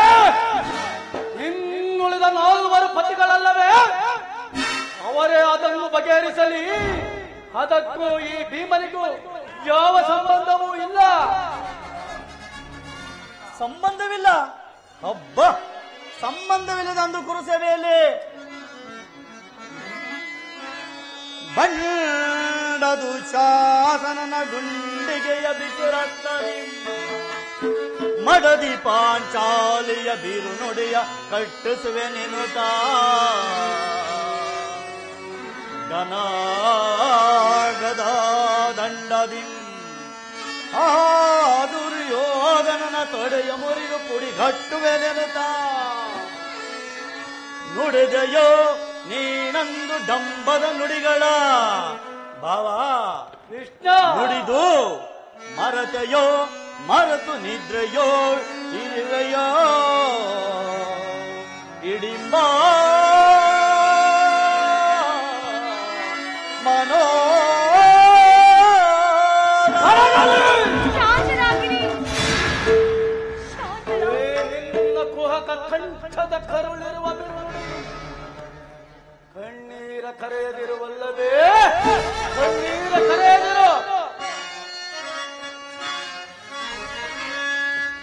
ಇನ್ನುಳಿದ 4 ಪತಿಗಳಲ್ಲವೇ? ಅವರೇ ಅದನ್ನು ಬಗೆಹರಿಸಲಿ. ಅದಕ್ಕೂ ಈ ಭೀಮನಿಗೂ ಯಾವ ಸಂಬಂಧವೂ ಇಲ್ಲ.
ಸಂಬಂಧವಿಲ್ಲ? ಹಬ್ಬ, ಸಂಬಂಧವಿಲ್ಲದ ಅಂದು ಕುರುಸಭೆಯಲ್ಲಿ ಬಂಡದು ಶಾಸನನ ಗುಂಡಿಗೆಯ ಬಿಸಿರತ್ತರಿ ಮಡದಿ ಪಾಂಚಾಲಿಯ ಬೀರು ನುಡಿಯ ಕಟ್ಟಿಸುವೆ ನೆನುತ ಗನಾಗದ ದಂಡದಿ ಆ ದುರ್ಯೋಧನನ ತೊಡೆಯ ಮುರಿದು ಪುಡಿಗಟ್ಟುವೆ ನೆನುತ ನುಡಿದೆಯೋ ನೀನಂದು ಡಂಬದ ನುಡಿಗಳ ಭಾವ
ಕೃಷ್ಣ.
ನುಡಿದು ಮರತೆಯೋ ಮರೆತು ನಿದ್ರೆಯೋ ಇರುವೆಯೋ ಇಡಿಂಬ ಮನೋ
ಶಾಂತರಾಗಿರಿ, ಶಾಂತರಾಗಿರಿ.
ನಿನ್ನ ಕುಹಕ ಕಂಠದ ಕರುಳಿರುವ ಕಣ್ಣೀರ ಕರೆಯದಿರುವಲ್ಲವೇ? ಕಣ್ಣೀರ ಕರೆಯದಿರು.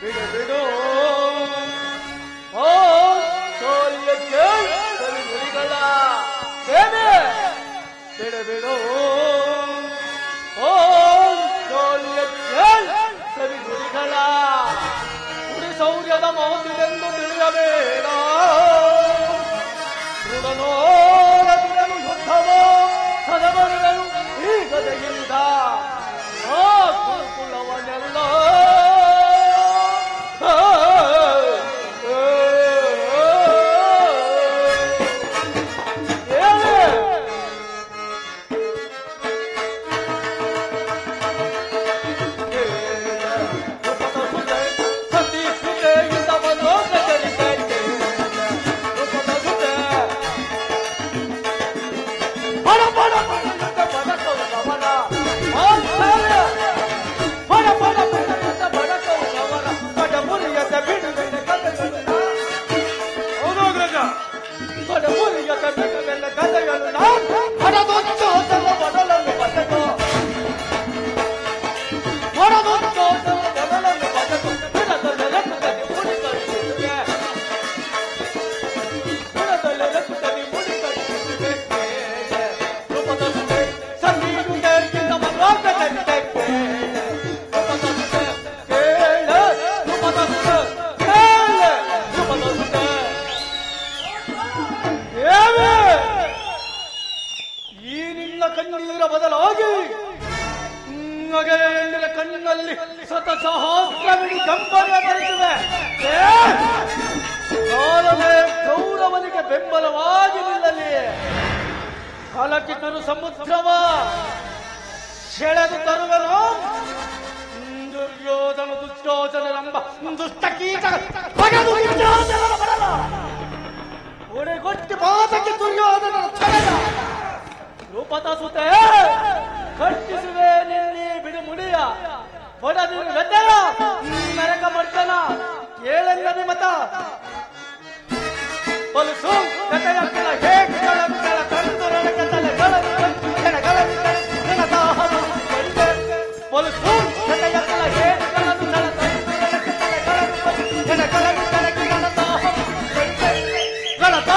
ಬಿಡು ಬಿಡು. ಓ ಸೋಲಿಯಕ್ಕೆ ನುಡಿಗಳ ಸೇವೆ ಬಿಡು ಬಿಡು. ಓ ಸೋಲಿಯಕ್ಕೆ ಸವಿ ನುಡಿಗಳ ಕುಡಿ ಸೌರ್ಯದ ಮಾತಿನೆಂದು ತಿಳಿಯಬೇಡ. ಮೃಡನೋರನು ಯುದ್ಧವೋ ಸದವರಿಗಳು ಈ ಗದೆಯಿಂದ ಆ ಕುಲವನೆಲ್ಲ ಕಣ್ಣೀರ ಬದಲಾಗಿ ನಗೆಯ ಕಣ್ಣಿನಲ್ಲಿ ಸತಸಹಸ್ರವಿಡಿ ಕಂಬನಿ ಬರುತ್ತಿವೆ. ಕಾಲವೇ ಕೌರವನಿಗೆ ಬೆಂಬಲವಾಗಿ ನಿಲ್ಲಲಿ. ಕಲಕಿತರು ಸಮುದ್ರವ ಸೆಳೆದು ತರುವನು. ದುರ್ಯೋಧನ ದುಶ್ಯೋಧನರೆಂಬ ದುಷ್ಟಕೀಟ ಬಗೆದು ದುರ್ಯೋಧನನ ಬರಲ. ಒಡೆಗೊಟ್ಟಿ ಪಾದಕ್ಕೆ ದುರ್ಯೋಧನನ ತಡೆದ
ಪತಸುತ್ತೆ ಕಟ್ಟಿಸುವೆ ನಿನ್ನಿ ಬಿಡು ಮುಡಿಯ ಹೊಡೆದಿರು ವ್ಯತ್ಯಯ ನರಕ ಮರ್ದನ ಕೇಳಲ್ಲದೆ ಮತ ಹೊಲಸು ಕಥೆಯ ಕೆಳ ಹೇಗಳ ಕೆಳ ಕಂದುರನ ತಲೆಗಳ ಕೆಳಗಳ ಕೆಳದ ಹೊಲಸು ಕಥೆಯ ಕೆಳ ಹೇಗಳನ್ನು ಕೆಳ ಕಂದುರನ ತಲೆಗಳ ಕೆಳಗಳ ಗಣತ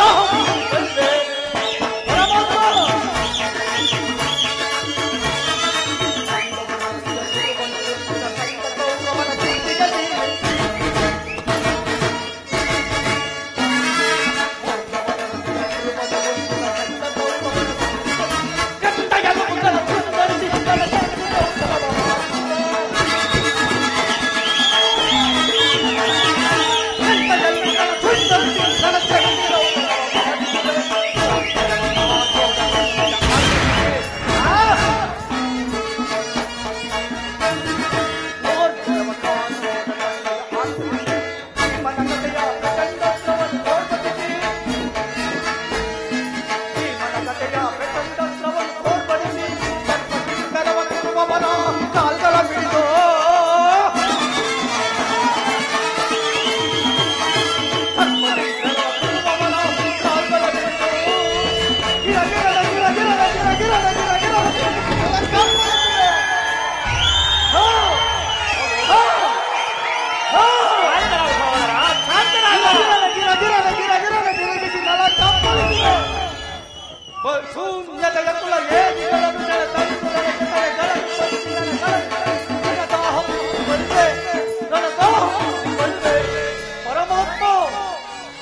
ಪರಮಾತ್ಮ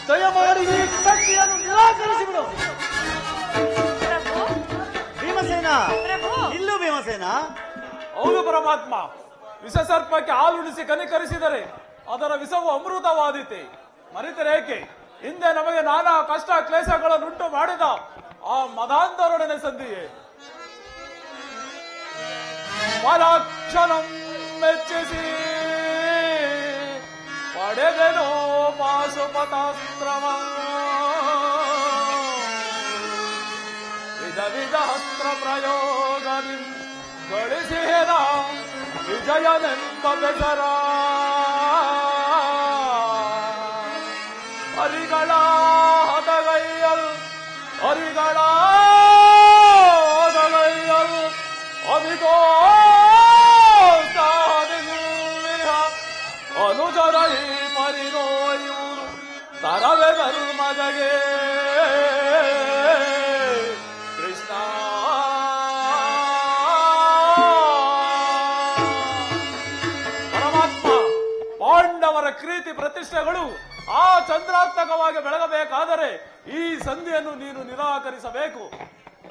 ದಯಮಾಡಿ ಈ ಶಕ್ತಿಯನ್ನು ನಿರಾಕರಿಸಿಬಿಡು.
ಪ್ರಭು
ಭೀಮಸೇನ,
ಪ್ರಭು
ಇಲ್ಲೂ ಭೀಮಸೇನ.
ಹೌದು ಪರಮಾತ್ಮ, ವಿಷಸರ್ಪಕ್ಕೆ ಹಾಲುಣಿಸಿ ಕನಿಕರಿಸಿದರೆ ಅದರ ವಿಷವು ಅಮೃತವಾದೀತೆ. ಮರಿತರೇಕೆ? ಹಿಂದೆ ನಮಗೆ ನಾನಾ ಕಷ್ಟ ಕ್ಲೇಶಗಳನ್ನುಂಟು ಮಾಡಿದ ಆ ಮದಾಂಧರೊಡನೆ ಸಂಧಿಯೇ. ಮಲಕ್ಷಣಂ ಮೆಚ್ಚಿಸಿ ಪಡೆದೆನೋ ಪಾಶುಪತಾಸ್ತ್ರವ ವಿಧ ವಿಧ ಅಸ್ತ್ರ ಪ್ರಯೋಗದಿ ಗಳಿಸಿದ ವಿಜಯನೆಂಬ ಬೆಸರ ಹರಿಗಳ ಹದಗೈಯಲ್ ಹರಿಗಳ ಹದಗೈಯಲ್ ಅವಿಗೋ ಅನುಜರ ಈ ಪರಿನೋಯುವುದು ತರವೆ ಧರ್ಮದಗೆ ಕೃಷ್ಣ. ಪರಮಾತ್ಮ, ಪಾಂಡವರ ಕೀರ್ತಿ ಪ್ರತಿಷ್ಠೆಗಳು ಆ ಚಂದ್ರಾರ್ಥಕವಾಗಿ ಬೆಳಗಬೇಕಾದರೆ ಈ ಸಂಧಿಯನ್ನು ನೀನು ನಿರಾಕರಿಸಬೇಕು.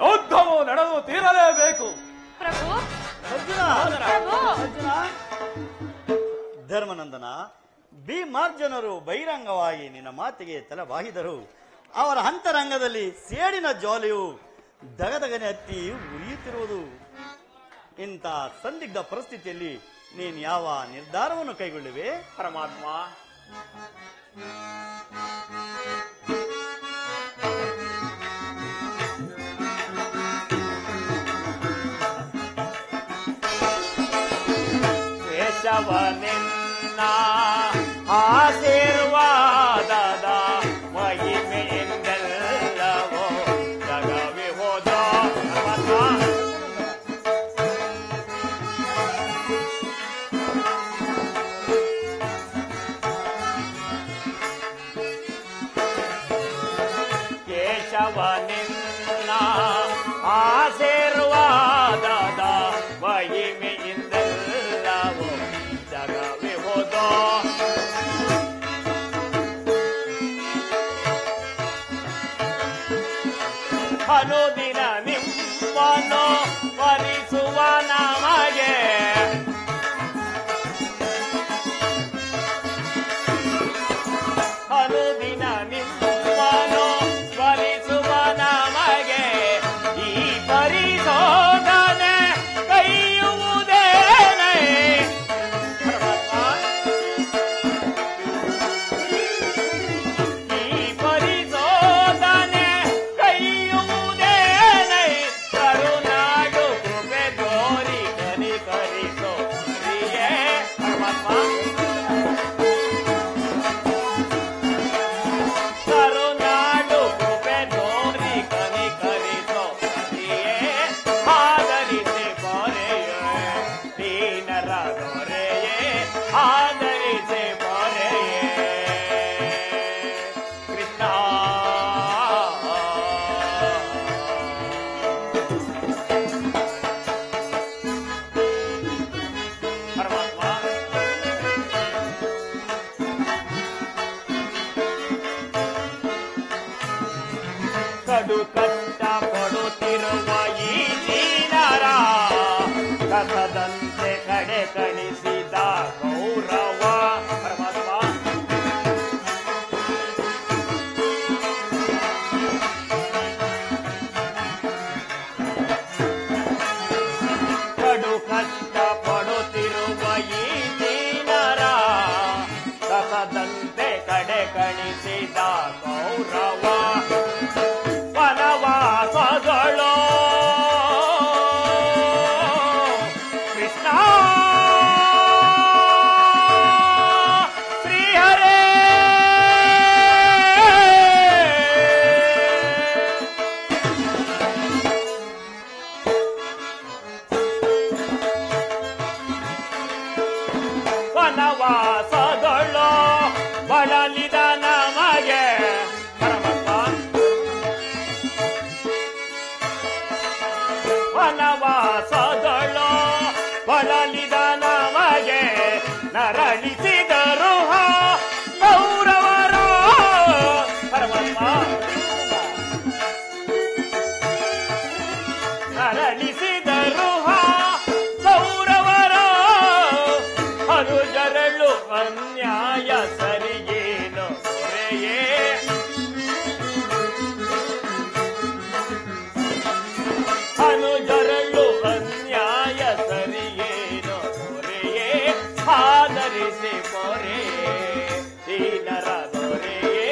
ಯುದ್ಧವು ನಡೆದು ತೀರಲೇಬೇಕು.
ಪ್ರಭು
ಅರ್ಜುನ,
ಪ್ರಭು
ಅರ್ಜುನ. ಧರ್ಮನಂದನ, ಭೀಮಾರ್ಜುನರು ಬಹಿರಂಗವಾಗಿ ನಿನ್ನ ಮಾತಿಗೆ ತಲೆಬಾಗಿದರು. ಅವರ ಅಂತರಂಗದಲ್ಲಿ ಸೇಡಿನ ಜ್ವಾಲೆಯು ದಗದಗನೆ ಹತ್ತಿ ಉರಿಯುತ್ತಿರುವುದು. ಇಂಥ ಸಂದಿಗ್ಧ ಪರಿಸ್ಥಿತಿಯಲ್ಲಿ ನೀನು ಯಾವ ನಿರ್ಧಾರವನ್ನು ಕೈಗೊಳ್ಳುವೆ?
ಪರಮಾತ್ಮ, ಕೇಶವನಿನ್ನ ಆಶೀರ್ವಾದದ ಮಹಿಮೆಯಿಂದೆಲ್ಲವೋ ಜಗವಿ ಹೋದ. ಕೇಶವನಿನ್ನ ಆಶೀರ್ವಾದದ ಮಹಿಮೆಯಿಂದೆಲ್ಲವೋ ಜಗವಿ ಹೋದ. ಅನುದಿನ ನಿಮ್ಮನ್ನು ವರಿಸುವ ನಮಗೆ ಅನುದಿನ ನಿಮ್ಮನ್ನು ವರಿಸುವ ನಮಗೆ ಈ ಪರಿಶೋಧನೆ ಕೈಯುವುದೇನೆ. ಈ ಪರಿಶೋಧನೆ ಕೈಯುವುದೇನೆ ಕರುಣ ವನವಾಸದಳು ಬಳಲಿದ ನಮಗೆ ನರಳಿಸಿದರು ಗೌರವರ ಪರಮಾತ್ಮ ನರಳಿಸಿದರು ಗೌರವರ ಅನುಜರಳು ಅನ್ಯಾಯ ಸರಿಗೇನು ದೊರೆಯೇ ಅನುಜರಳು ಅನ್ಯಾಯ ಸರಿಯೇನು ದೊರೆಯೇ ಆದರಿಸಿ ಪೊರೆಯೇ ದೀನರ ದೊರೆಯೇ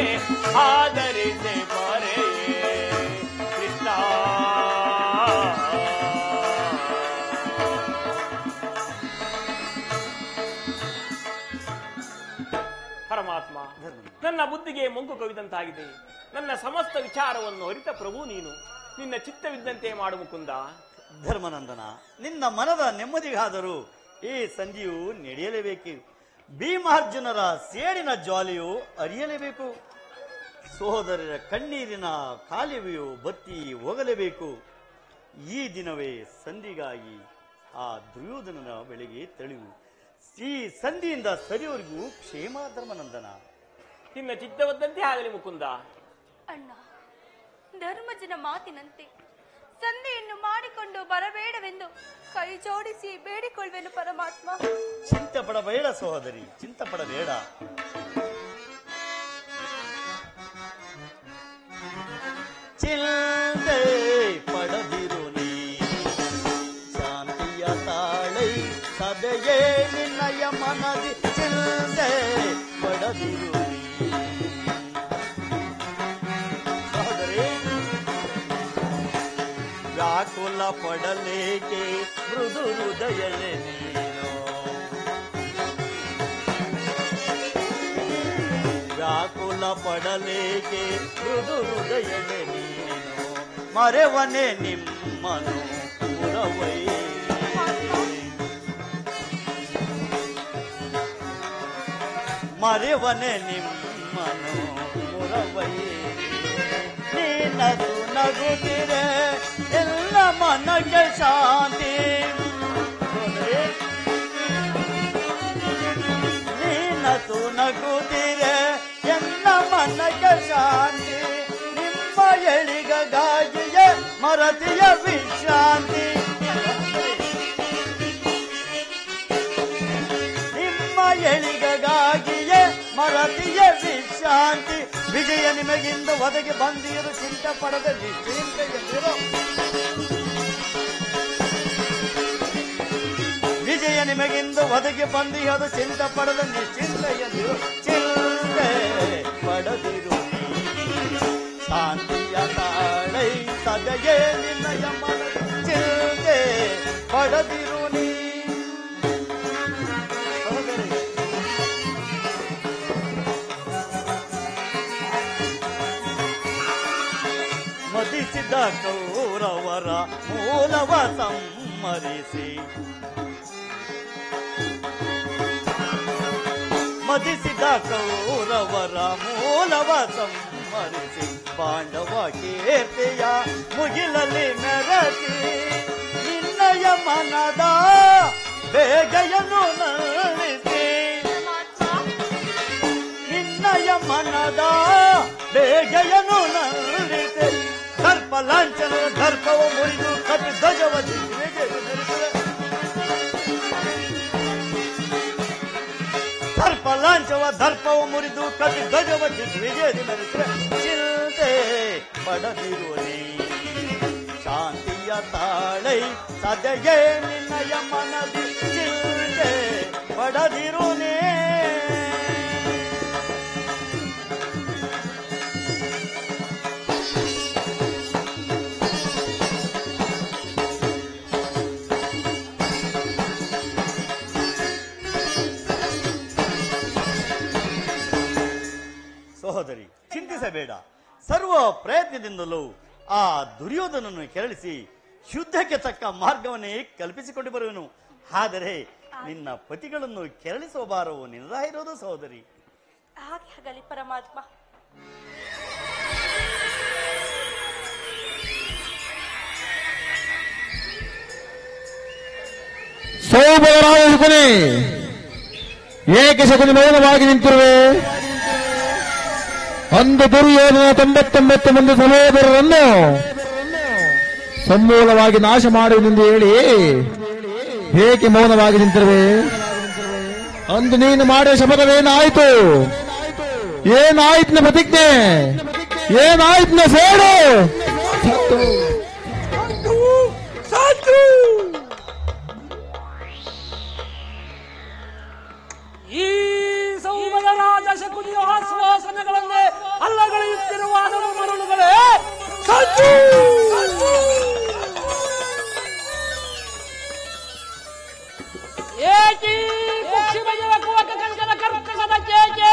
ಆದರಿಸಿ ಪೊರೆಯೇ ಕೃಷ್ಣ ಪರಮಾತ್ಮ ನನ್ನ ಬುದ್ಧಿಗೆ ಮಂಕು ಕವಿದಂತಾಗಿದೆ. ನನ್ನ ಸಮಸ್ತ ವಿಚಾರವನ್ನು ಅರಿತ ಪ್ರಭು ನೀನು. ನಿನ್ನ ಚಿತ್ತವಿದ್ದಂತೆ ಮಾಡು ಮುಕುಂದ.
ಧರ್ಮನಂದನ, ನಿನ್ನ ಮನದ ನೆಮ್ಮದಿಗಾದರೂ ಈ ಸಂಧಿಯು ನಡೆಯಲೇಬೇಕು. ಭೀಮಾರ್ಜುನರ ಸೇಡಿನ ಜ್ವಾಲೆಯು ಅರಿಯಲೇಬೇಕು. ಸಹೋದರರ ಕಣ್ಣೀರಿನ ಕಾಲುವೆಯು ಬತ್ತಿ ಹೋಗಲೇಬೇಕು. ಈ ದಿನವೇ ಸಂಧಿಗಾಗಿ ಆ ದುರ್ಯೋಧನನ ಬೆಳೆಗೆ ತಿಳಿವು. ಈ ಸಂಧಿಯಿಂದ ಸರಿಯವರೆಗೂ ಕ್ಷೇಮ. ಧರ್ಮನಂದನ,
ನಿನ್ನ ಚಿತ್ತವದ್ದಂತೆ ಆಗಲಿ ಮುಕುಂದ.
ಅಣ್ಣ, ಧರ್ಮಜನ ಮಾತಿನಂತೆ ಸಂಧಿಯನ್ನು ಮಾಡಿಕೊಂಡು ಬರಬೇಡವೆಂದು ಕೈ ಜೋಡಿಸಿ ಬೇಡಿಕೊಳ್ಳುವೆನು ಪರಮಾತ್ಮ.
ಚಿಂತೆ ಪಡಬೇಡ ಸಹೋದರಿ, ಚಿಂತೆ ಪಡಬೇಡ. ಚಿಂತೆ ಪಡದಿರು ನೀ ಶಾಂತಿಯ ತಾಳೈ ಸದೆಯೇ ನಿನ್ನಯ ಮನದಿ. ಚಿಂತೆ ಪಡದಿರು ನೀ ಸಹೋದರಿ, ವ್ಯಾಕುಲ ಪಡಲೇಕೆ ಮೃದು ಹೃದಯಳೆ ನೀನು. ವ್ಯಾಕುಲ ಪಡಲೇಕೆ ಮೃದು ಹೃದಯಳೆ ನೀನು. ಮರೆವನೆ ನಿಮ್ಮನು ಪುರವೈ. ಮರೆವನೆ ನಿಮ್ಮನು ಪುರವೈ. ನೀನದು ನಗುತ್ತಿರೆ ಎಲ್ಲ ಮನಕ್ಕೆ ಶಾಂತಿ. ನೀನದು ನಗುತ್ತಿರೆ ಎಲ್ಲ ಮನಕ್ಕೆ ಶಾಂತಿ. ನಿಮ್ಮ ಎಳಿಗಾಗಿಯೇ ಮರತಿಯ ವಿಶ್ರಾಂತಿ. ನಿಮ್ಮ ಎಳಿಗಾಗಿಯೇ ಮರತಿಯ ವಿಶ್ರಾಂತಿ. ವಿಜಯ ನಿಮಗಿಂದ ಒದಗಿ ಬಂದಿರು ಚಿಂತೆ ಪಡದ ನಿಶ್ಚಿಂತೆಯಲ್ಲಿರು. ವಿಜಯ ನಿಮಗಿಂದ ಒದಗಿ ಬಂದಿಯದು ಚಿಂತೆ ಪಡದ ನಿಶ್ಚಿಂತೆಯಲ್ಲಿರು. ಚಿಂತೆ ಪಡದಿರು ಶಾಂತಿಯ ತಾಳೈ ಸದೆಯೇ ನಿನ್ನಯ ಮನ. ಚಿಂತೆ ಪಡದಿರು ನೀ ಮದಿಸಿದ ಕೌರವರ ಮೂಲವ ಸಮ್ಮರಿಸಿ. ಮದಿಸಿದ ಕೌರವರ ಮೂಲವ ಸಮ್ಮರಿಸಿ. ಪಾಂಡವ ಕೀರ್ತಿಯ ಮುಗಿಲಲ್ಲಿ ಮೆರಸಿ. ನಿನ್ನಯ ಮನದ ಬೇಗೆಯನ್ನು ನಳಿಸಿ. ನಿನ್ನಯ ಮನದ ಬೇಗೆಯನ್ನು ನಳಿಸಿ. ದರ್ಪ ಲಾಂಛನದ ದರ್ಪವು ಮುರಿದು ಕಪಿ ಧ್ವಜವ ದರ್ಪ ಲಾಂಛವ ದರ್ಪವು ಮುರಿದು ಕಪಿ ಧ್ವಜವ ವಿಜಯದಿ ಮೆರೆಸಿವೆ. ಚಿಂತೆ ಪಡದಿರು ನೀ ಶಾಂತಿಯ ತಾಳೈ ಸದೆಯೇ ನಿನ್ನಯ ಮನದಿ. ಚಿಂತೆ ಪಡದಿರು ನೀ. ಸಹೋದರಿ, ಚಿಂತಿಸಬೇಡ. ಸರ್ವ ಪ್ರಯತ್ನದಿಂದಲೂ ಆ ದುರ್ಯೋಧನನ್ನು ಕೆರಳಿಸಿ ಯುದ್ಧಕ್ಕೆ ತಕ್ಕ ಮಾರ್ಗವನ್ನೇ ಕಲ್ಪಿಸಿಕೊಂಡು ಬರುವನು. ಆದರೆ ನಿನ್ನ ಪತಿಗಳನ್ನು ಕೆರಳಿಸುವ ಭಾರವು ನಿನ್ನದಾಗಿರೋದು ಸಹೋದರಿ.
ಹಾಗೆ ಆಗಲಿ ಪರಮಾತ್ಮ.
ಸೌಭರಾಯ ಶಕುನಿ, ಏಕೆ ಶಕುನಿ ಮೌನವಾಗಿ ನಿಂತಿರುವೆ? ಅಂದು ದುರ್ಯೋಧನ 99 ಮಂದಿ ಸಹೋದರರನ್ನು ಸಮೂಲವಾಗಿ ನಾಶ ಮಾಡುವುದೆಂದು ಹೇಳಿ ಏಕೆ ಮೌನವಾಗಿ ನಿಂತಿರುವೆ? ಅಂದು ನೀನು ಮಾಡಿದ ಶಪಥವೇನಾಯಿತು? ಏನಾಯ್ತು ಪ್ರತಿಜ್ಞೆ? ಏನಾಯ್ತು ಸೇಡು?
ಈ ಸೌಭರಾಜ ಶಕುನಿಯ ಆಶ್ವಾಸನೆಗಳನ್ನೇ ಅಲ್ಲಗಳೆಯುತ್ತಿರುವ ಅದರ ಮರಳುಗಳೇ ಏಕಿ ಪಕ್ಷಿ ಬಗೆಯ ಕುವಕ ಕಂಕಣ ಕರ್ಕಸದ ಕೇಕೆ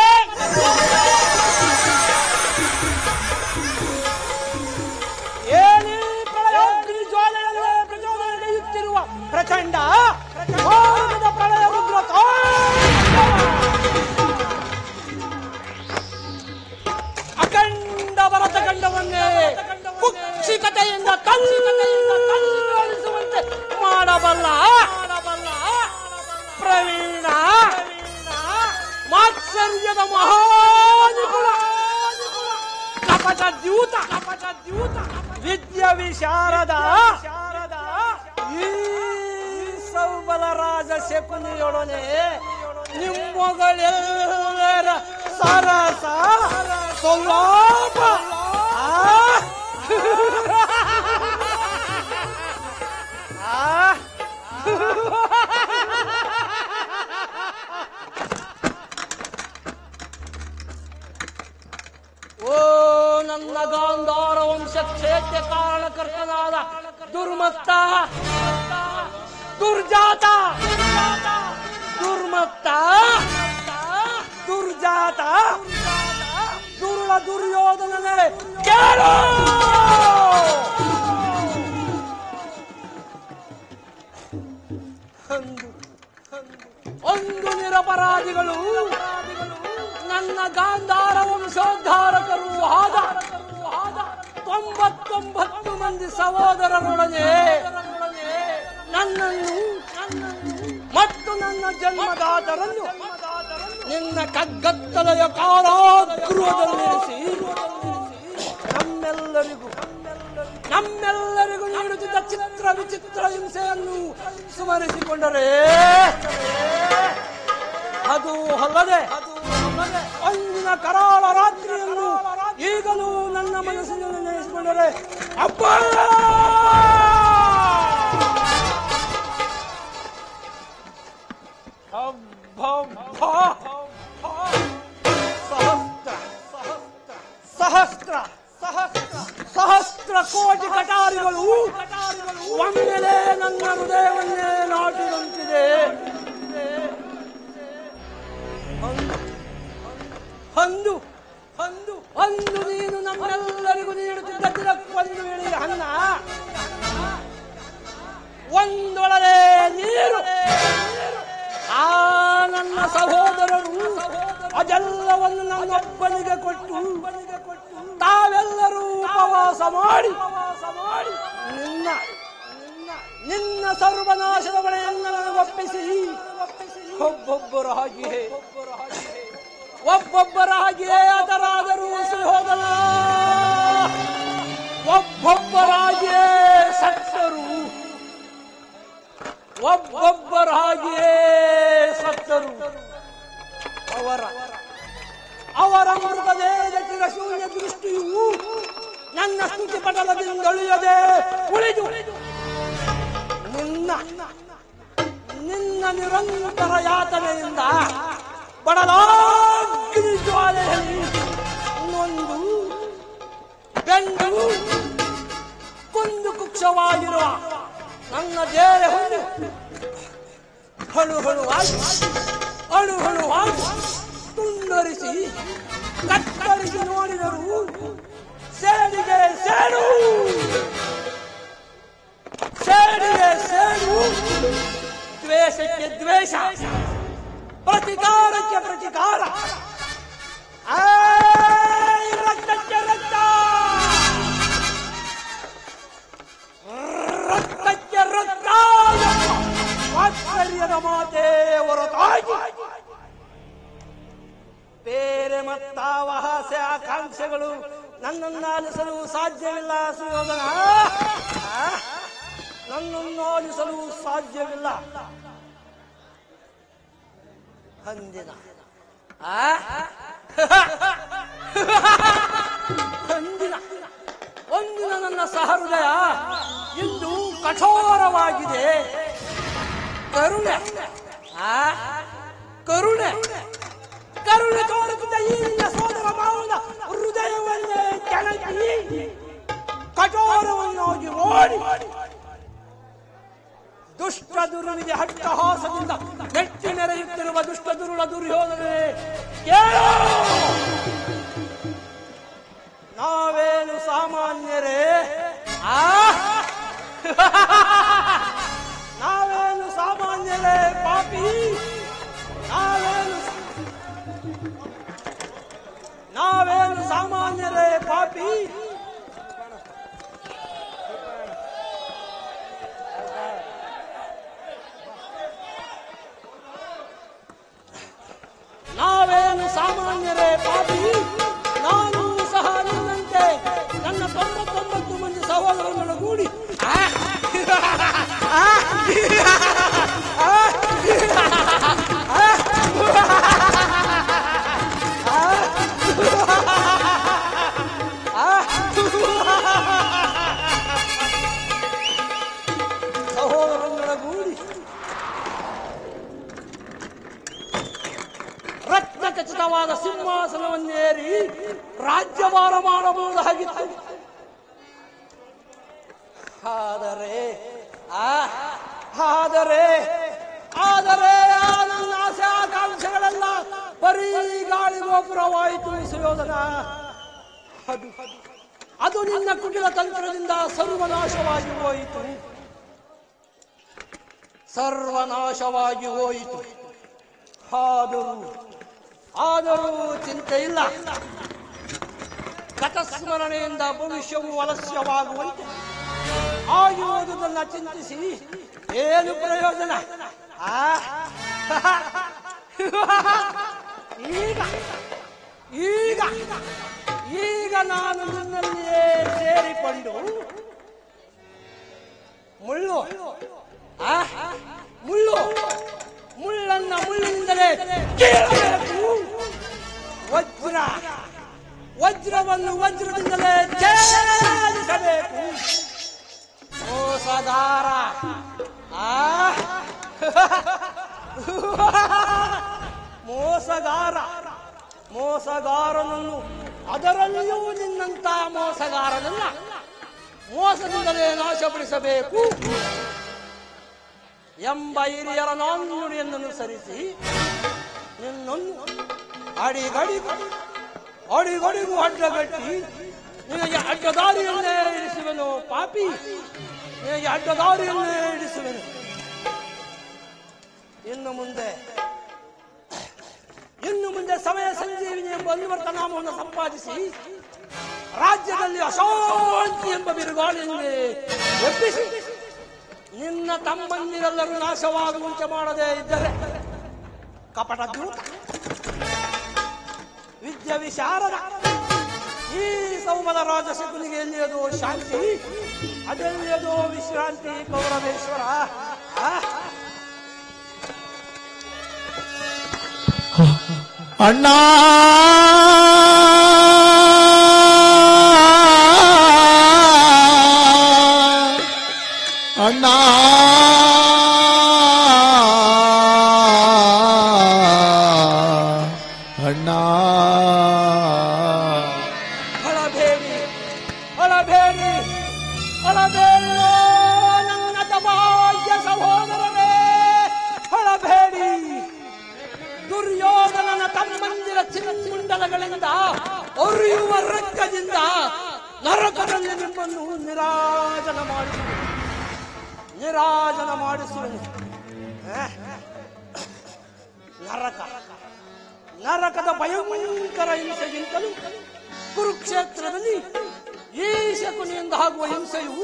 ಏನಿ ಪ್ರಳಯಾಗ್ನಿ ಜ್ವಾಲೆಯಲ್ಲೇ ಪ್ರಚೋದನೆ ನಡೆಯುತ್ತಿರುವ ಪ್ರಚಂಡ ಭಾರತದ ಪ್ರಳಯ ರುದ್ರ ಅಖಂಡ ಭರತ ಖಂಡವನ್ನೇ ಕುಕ್ಷಿಕತೆಯಿಂದ ಕಲ್ಲಿಸುವಂತೆ ಮಾಡಬಲ್ಲ ಪ್ರವೀಣ ಮಾತ್ಸರ್ಯದ ಮಹಾನಿಪುಣ ಕಪಟ ದ್ಯೂತ ವಿದ್ಯಾ ವಿಶಾರದ ಈ ಸೌಬಲರಾಜ ಶಕುನಿಯೊಡನೆ ನಿಮ್ಮಗಳೆಲ್ಲರ ಸರಸ ಸೊಲ್ಲಾಪ ಓ ನನ್ನ ಗಾಂಧಾರ ವಂಶ ಕ್ಷೇತ್ರ ಕಾರಣಕರ್ತನಾದ ದುರ್ಮತ್ತ ದುರ್ಜಾತ ದುರ್ಮತ್ತ ದುರ್ಜಾತ ದುರ್ಳ ದುರ್ಯೋಧನನೇ ಕೇಳು. ಒಂದು ನಿರಪರಾಧಿಗಳು ನನ್ನ ಗಾಂಧಾರ ವಂಶೋದ್ಧಾರಕರು ಆದ 99 ಮಂದಿ ಸಹೋದರರೊಡನೆ ನನ್ನನ್ನು ಮತ್ತು ನನ್ನ ಜನ್ಮದಾತರನ್ನು ನಿನ್ನ ಕಗ್ಗತ್ತಲೆಯ ಕಾರಾಗೃಹದಲ್ಲಿರಿಸಿ ನಮ್ಮೆಲ್ಲರಿಗೂ ನೀಡುತ್ತಿದ್ದ ಚಿತ್ರ ವಿಚಿತ್ರ ಹಿಂಸೆಯನ್ನು ಸ್ಮರಿಸಿಕೊಂಡರೆ ಅದು ಅಲ್ಲದೆ ಅಂದಿನ ಕರಾಳ ರಾತ್ರಿಯನ್ನು ಈಗಲೂ ನನ್ನ ಮನಸ್ಸಿನಲ್ಲಿ ನೆನೆಸಿಕೊಂಡರೆ ಅಪ್ಪ ಸಹಸ್ರ ಕೋಟಿ ಕಟಾರಿಗಳು ಒಮ್ಮೆಲೆ ನನ್ನ ಹೃದಯವನ್ನೇ ನಾಟಿದಂತಿದೆ. ಅಂದು ನೀನು ನಮ್ಮೆಲ್ಲರಿಗೂ ನೀಡುತ್ತಿದ್ದ ತಿರಕ್ಕೊಂದು ಇಳಿ ಅನ್ನ, ಒಂದೊಳಗೆ ನೀರು. ಆ ನನ್ನ ಸಹೋದರರು ಅದೆಲ್ಲವನ್ನು ನನ್ನೊಬ್ಬನಿಗೆ ಕೊಟ್ಟು ತಾವೆಲ್ಲರೂ ಉಪವಾಸ ಮಾಡಿ ನಿನ್ನ ಸರ್ವನಾಶದ ಬಳೆಯನ್ನು ನನಗೊಪ್ಪಿಸಿ ಒಬ್ಬೊಬ್ಬರಾಗಿಯೇ ಅದರಾದರೂ ಹೋಗಲ್ಲ, ಒಬ್ಬೊಬ್ಬರಾಗಿಯೇ ಸತ್ತರು, ಒಬ್ಬೊಬ್ಬರಾಗಿಯೇ ಸತ್ತರು. ಅವರ ಮೃತದೇಹದ ಚಿರಶೂನ್ಯ ದೃಷ್ಟಿಯು ನನ್ನ ಸ್ತುತಿ ಪಟಲದಿಂದೊಳಿಯದೆ ಉಳಿದು ನಿನ್ನ ನಿರಂತರ ಯಾತನೆಯಿಂದ ಬಡಲಾಗ್ನಿ ಜ್ವಾಲೆಯಲ್ಲಿ ನೊಂದು ಬೆಂದು ಕುಂದು ಕುಕ್ಷವಾಗಿರುವ ನನ್ನ ದೇಹವನ್ನು ಹಳುಹಳುವಾಗಿ ತುಂಡರಿಸಿ ಕತ್ತರಿಸಿ ನೋಡಿದರು ಸೇಡಿಗೆ ಸೇಡು, ಸೇಡಿಗೆ ಸೇಡು, ದ್ವೇಷಕ್ಕೆ ದ್ವೇಷ, ಪ್ರತಿಕಾರಕ್ಕೆ ಪ್ರತಿಕಾರ, ರಕ್ತಕ್ಕೆ ರಕ್ತ, ರಕ್ತಕ್ಕೆ ರಕ್ತ. ಮತ್ತಾವ ಆಸೆ ಆಕಾಂಕ್ಷೆಗಳು ನನ್ನನ್ನು ಆಲಿಸಲು ಸಾಧ್ಯವಿಲ್ಲ ಸುಯೋಧನ. ನನ್ನನ್ನು ಆಲಿಸಲು ಸಾಧ್ಯವಿಲ್ಲ. ಅಂದಿನ ಒಂದಿನ ನನ್ನ ಸಹೃದಯ ಇಂದು ಕಠೋರವಾಗಿದೆ. ಕರುಣೆ ಕರುಣೆ ಕರುಣೆ ತೋರುತ್ತಿದ್ದ ಈ ನಿನ್ನ ಸೋದರ ಮಾವನ ಹೃದಯವನ್ನೇ ಕೆಣಕಿ ಕಠೋರವನ್ನಾಗಿ ಓಡಿ ದುಷ್ಟ ದುರುವಿಗೆ ಹಟ್ಟಹಾಸದಿಂದ ನೆಟ್ಟಿ ನೆರೆಯುತ್ತಿರುವ ದುಷ್ಟ ದುರುಳ ದುರ್ಯೋಧನೆ ಕೇಳು. ನಾವೇನು ಸಾಮಾನ್ಯರೇ? ನಾವೇನು ಸಾಮಾನ್ಯರೇ ಪಾಪಿ? ನಾವೇನು ಸಾಮಾನ್ಯರೇ ಪಾಪಿ? ನಾವೇನು ಸಾಮಾನ್ಯರೇ ಪಾಪಿ? ನಾನು ಸಹ ನಿನ್ನಂತೆ ನನ್ನ 99 ಮಂದಿ ಸಹೋದರರೊಡಗೂಡಿ ಸಹೋದರರೊಡಗೂಡಿ ರತ್ನಖಚಿತವಾದ ಸಿಂಹಾಸನವನ್ನೇರಿ ರಾಜ್ಯಭಾರ ಮಾಡಬಹುದಾಗಿತ್ತು. ಆದರೆ ನನ್ನ ಆಸೆ ಆಕಾಂಕ್ಷೆಗಳೆಲ್ಲ ಬರೀ ಗಾಳಿ ಗೋಪುರವಾಯಿತು ಸುಯೋಧನ. ಅದು ನಿನ್ನ ಕುಟಿಲ ತಂತ್ರದಿಂದ ಸರ್ವನಾಶವಾಗಿ ಹೋಯಿತು. ಆದರೂ ಚಿಂತೆ ಇಲ್ಲ. ಗತಸ್ಮರಣೆಯಿಂದ ಭವಿಷ್ಯವು ಅಲಸ್ಯವಾಗುವಂತೆ ಆಗಿರುವುದನ್ನು ಚಿಂತಿಸಿ ಏನು ಪ್ರಯೋಜನ? ಈಗ ನಾನು ನಿನ್ನಲ್ಲಿಯೇ ಸೇರಿಕೊಂಡು ಮುಳ್ಳನ್ನ ಮುಳ್ಳಿನಿಂದಲೇ ಕೀಳಬೇಕು. ವಜ್ರವನ್ನು ವಜ್ರದಿಂದಲೇ ಛೇದಿಸಬೇಕು. ಮೋಸಗಾರ ಮೋಸಗಾರನನ್ನು, ಅದರಲ್ಲಿಯೂ ನಿನ್ನಂತ ಮೋಸಗಾರನನ್ನ ಮೋಸದಿಂದಲೇ ನಾಶಪಡಿಸಬೇಕು ಎಂಬ ಹಿರಿಯರ ನಾಣ್ಣುಡಿಯನ್ನು ಅನುಸರಿಸಿ ನಿನ್ನನ್ನು ಅಡಿಗಡಿಗೂ ಅಡ್ಡಗಟ್ಟಿ ನಿನಗೆ ಅಡ್ಡದಾರಿಯನ್ನೇ ಇರಿಸುವೆನು ಪಾಪಿ, ನಿನಗೆ ಅಡ್ಡದಾರಿಯನ್ನೇ ಇರಿಸುವೆನು. ಇನ್ನು ಮುಂದೆ ಸಮಯ ಸಂಜೀವಿನಿ ಎಂಬ ಅನ್ವರ್ಥ ನಾಮವನ್ನು ಸಂಪಾದಿಸಿ ರಾಜ್ಯದಲ್ಲಿ ಅಶಾಂತಿ ಎಂಬ ಬಿರುಗಾಳಿಯನ್ನೇ ಎಬ್ಬಿಸಿ ನಿನ್ನ ತಮ್ಮಂದಿರೆಲ್ಲರೂ ನಾಶವಾಗುವಂತೆ ಮಾಡದೇ ಇದ್ದರೆ ಕಪಟ ದೂತ ವಿದ್ಯಾ ವಿಶಾರದ ಈ ಸೌಮದ ರಾಜಶಕುನಿಗೆ ಎಲ್ಲಿಯದೋ ಶಾಂತಿ, ಅದೆಲ್ಲಿಯದೋ ವಿಶ್ರಾಂತಿ. ಕೌರವೇಶ್ವರ
ಅಣ್ಣ ಅಣ್ಣ ಅಣ್ಣ
ಹೊಳಬೇಡಿ ನನ್ನ ತಮಾಯ ಸಹೋದರರೇ, ಹೊಳಬೇಡಿ. ದುರ್ಯೋಧನನ ತಮ್ಮಂದಿರ ಚಿನ್ಮುಂಡಲಗಳಿಂದ ಒರಿಯುವ ರಕ್ತದಿಂದ ನರಕದಲ್ಲಿ ನಿಮ್ಮನ್ನು ನಿರಾಜನ ಮಾಡಿಸುವನು. ನರಕದ ಭಯಂಕರ ಹಿಂಸೆಗಿಂತಲೂ ಕುರುಕ್ಷೇತ್ರದಲ್ಲಿ ಈ ಶಕುನಿಯಿಂದ ಆಗುವ ಹಿಂಸೆಯು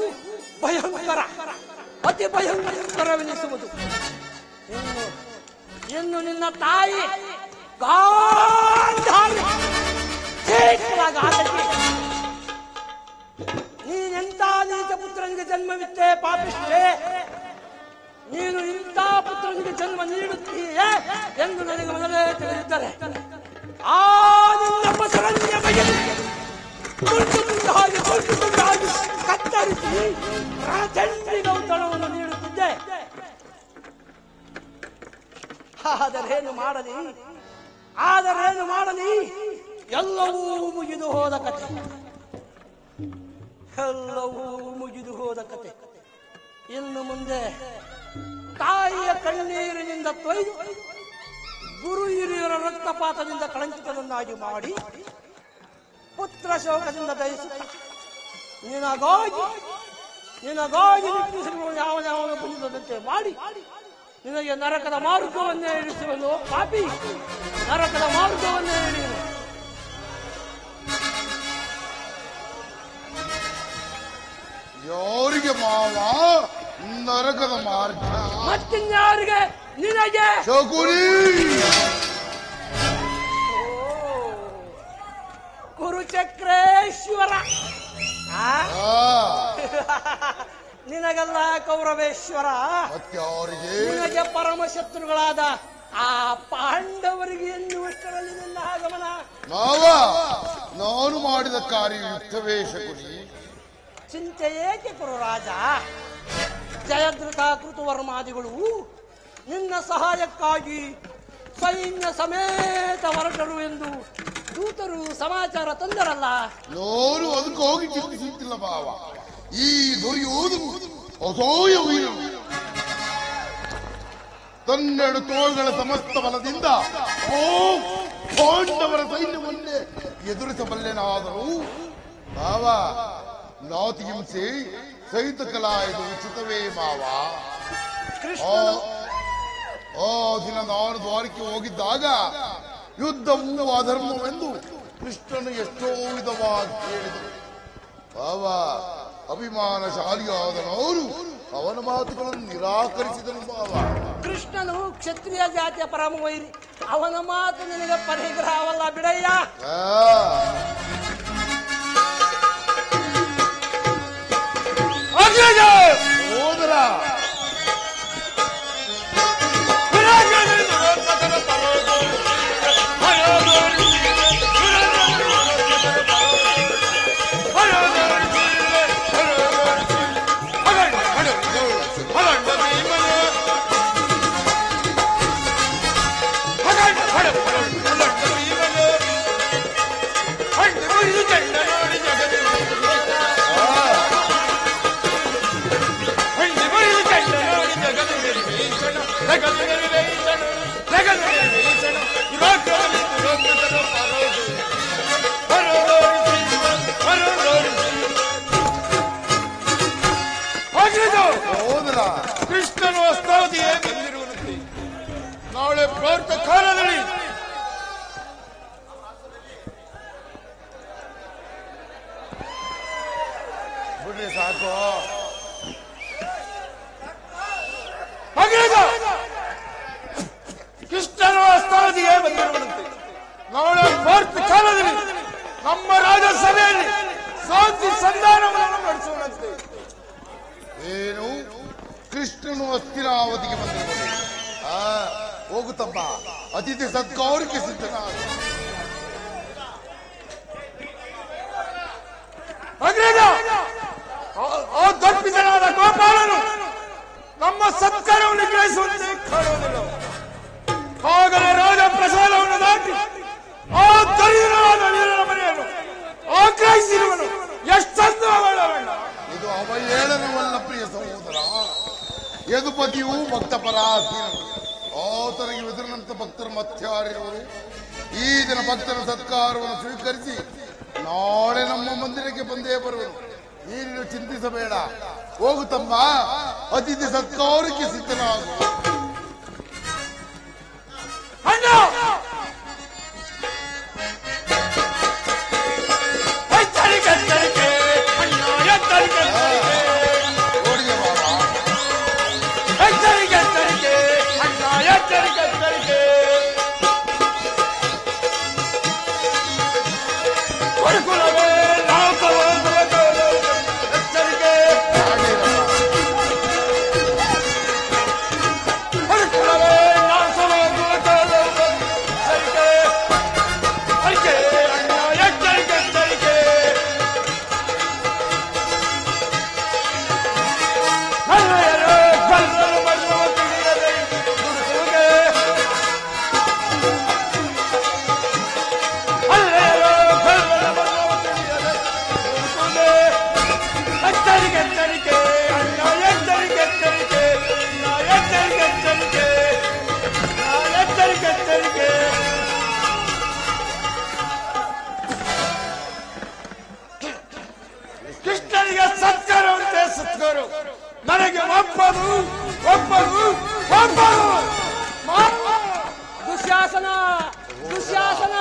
ಅತಿ ಭಯಂಕರವೆನಿಸುವುದು. ಇನ್ನು ನಿನ್ನ ತಾಯಿ ಗಾಂಧಾರಿ ಯಥೇಚ್ಛವಾಗಿ ಆತಕ್ಕೆ ನೀನೆಂತ ನೀಚ ಪುತ್ರನಿಗೆ ಜನ್ಮವಿತ್ತೆ ಪಾಪಿಷ್ಟೇ, ನೀನು ಇಂಥ ಪುತ್ರನಿಗೆ ಜನ್ಮ ನೀಡುತ್ತೀಯೇ ಎಂದು ನನಗೆ ಮೊದಲೇ ತಿಳಿದಿದ್ದರೆ ಆ ನಿನ್ನ ಪಸರನ್ಯ ಬಗೆಯಲ್ಲಿ ತುಂಡು ತುಂಡಾಗಿ ಕತ್ತರಿಸಿ ರಾಜಂಡಿನ ಔತಣವನ್ನು ನೀಡುತ್ತಿದ್ದೆ. ಆದರೇನು ಮಾಡಲಿ, ಎಲ್ಲವೂ ಮುಗಿದು ಹೋದ ಕತೆ. ಇನ್ನು ಮುಂದೆ ತಾಯಿಯ ಕಣ್ಣೀರಿನಿಂದ ತೊಯ್ದು ಗುರು ಹಿರಿಯರ ರಕ್ತಪಾತದಿಂದ ಕಳಂಕಿತನನ್ನಾಗಿ ಮಾಡಿ ಪುತ್ರ ಶೋಕದಿಂದ ದಯಿಸುತ್ತ ನಿನಗಾಗಿ ನಿಟ್ಟಿಸಿರುವ ಯಾವನ ಬಂದಿದಂತೆ ಮಾಡಿ ನಿನಗೆ ನರಕದ ಮಾರ್ಗವನ್ನೇ ಇಳಿಸುವನು ಪಾಪಿ, ನರಕದ ಮಾರ್ಗವನ್ನೇ ಇಳಿಯುವನು.
ಯಾರಿಗೆ ಮಾವ ನರಕದ ಮಾರ್ಗ?
ಮತ್ತಿನ್ಯಾರಿಗೆ? ನಿನಗೆ.
ಶಕುನಿ
ಕುರುಚಕ್ರೇಶ್ವರ, ನಿನಗಲ್ಲ ಕೌರವೇಶ್ವರ, ನಿನಗೆ ಪರಮಶತ್ರುಗಳಾದ ಆ ಪಾಂಡವರಿಗೆ ಎನ್ನುವಷ್ಟರಲ್ಲಿ ನಿನ್ನ ಆಗಮನ.
ಮಾವ, ನಾನು ಮಾಡಿದ ಕಾರ್ಯ ಯುಕ್ತವೇ ಶಕುನಿ?
ಚಿಂತೆ ಏಕೆ ಕುರುರಾಜ? ಜಯದ್ರಥ ಕೃತವರ್ಮಾದಿಗಳು ನಿನ್ನ ಸಹಾಯಕ್ಕಾಗಿ ಸೈನ್ಯ ಸಮೇತ ಹೊರಟರು ಎಂದು ದೂತರು ಸಮಾಚಾರ ತಂದರಲ್ಲ.
ನೋರು ಅದಕ್ಕೆ ಹೋಗಿ ಚಿಂತಿಸುತ್ತಿಲ್ಲ ಮಾವ. ಈ ದುರ್ಯೋಧನು ಅಸೂಯ ವೀರನು, ತನ್ನೆರಡು ತೋಳುಗಳ ಸಮಸ್ತ ಬಲದಿಂದ ಪಾಂಡವರ ಸೈನ್ಯವನ್ನೇ ಎದುರಿಸಬಲ್ಲೆನಾದರೂ ಮಾವ ನಾತಿ ಹಿಂಸೆ ಸಹಿತ ಕಲಾ ಇದು ಉಚಿತವೇ ಮಾವ. ಆ ದಿನ ನಾನು ದ್ವಾರಕ್ಕೆ ಹೋಗಿದ್ದಾಗ ಯುದ್ಧವು ಅಧರ್ಮವೆಂದು ಕೃಷ್ಣನು ಎಷ್ಟೋ ವಿಧವಾಗಿ ಹೇಳಿದರು. ಮಾವ ಅಭಿಮಾನಶಾಲಿಯಾದನವರು ಅವನ ಮಾತುಗಳನ್ನು ನಿರಾಕರಿಸಿದನು ಮಾವ.
ಕೃಷ್ಣನು ಕ್ಷತ್ರಿಯ ಜಾತಿಯ ಪರಮ ವೈರಿ, ಅವನ ಮಾತು ನಿನಗೆ ಪರಿಗ್ರಹವಲ್ಲ ಬಿಡಯ್ಯ.
ಹೋದರ
ಕೃಷ್ಣನು ಅಸ್ತಾವಧಿಯೇ ಬಂದಿರುವಂತೆ ನಾಳೆ ಪ್ರಾತಃ ಕಾಲದಲ್ಲಿ
ಬಿಡ್ರಿ ಸಾಕು.
ಕೃಷ್ಣನು ಅಸ್ತಾವಧಿಯೇ ಬಂದಿರುವಂತೆ ನಾಳೆ ಪ್ರಾತಃ ಕಾಲದಲ್ಲಿ ನಮ್ಮ ರಾಜಸಭೆಯಲ್ಲಿ ಶಾಂತಿ ಸಂಧಾನವನ್ನು ನಡೆಸುವಂತೆ.
ಏನು ಕೃಷ್ಣನು ಅಸ್ಥಿರಾವಧಿಗೆ ಬಂದಿರುವುದು? ಹೋಗುತ್ತಮ್ಮ, ಅತಿಥಿ ಸತ್ಕಾರಕ್ಕೆ ಸಿದ್ಧನಾದ.
ಆ ದರ್ಪಿತನಾದ ಗೋಪಾಲನು ನಮ್ಮ ಸತ್ಕಾರವನ್ನು ಗ್ರಹಿಸುವಂತೆ ಕಾಣುವುದಿಲ್ಲ. ಆಗಲೇ ರಾಜ ಪ್ರಸಾದವನ್ನು ದಾಟಿ ಆ ದರಿದ್ರವಾದ ವೀರನ ಮನೆಯನ್ನು ಆಗ್ರಹಿಸಿರುವನು. ಎಷ್ಟೊಂದು ಅವಳವಣ್ಣ.
ಇದು ಅವಹೇಳನವಲ್ಲ ಪ್ರಿಯ ಸಹೋದರ. ಯದುಪತಿಯು ಭಕ್ತ ಪರಾಧೀನನು. ಆತನಿಗೆ ಎದುರಿನಂತ ಭಕ್ತರು ಮತ್ಯಾರಿರುವರು. ಈ ದಿನ ಭಕ್ತರ ಸತ್ಕಾರವನ್ನು ಸ್ವೀಕರಿಸಿ ನಾಳೆ ನಮ್ಮ ಮಂದಿರಕ್ಕೆ ಬಂದೇ ಬರುವರು. ನೀನು ಚಿಂತಿಸಬೇಡ. ಹೋಗುತ್ತಮ್ಮ, ಅತಿಥಿ ಸತ್ಕಾರಕ್ಕೆ ಸಿದ್ಧನಾಗು.
ದುಶ್ಯಾಸನ ದುಶ್ಯಾಸನ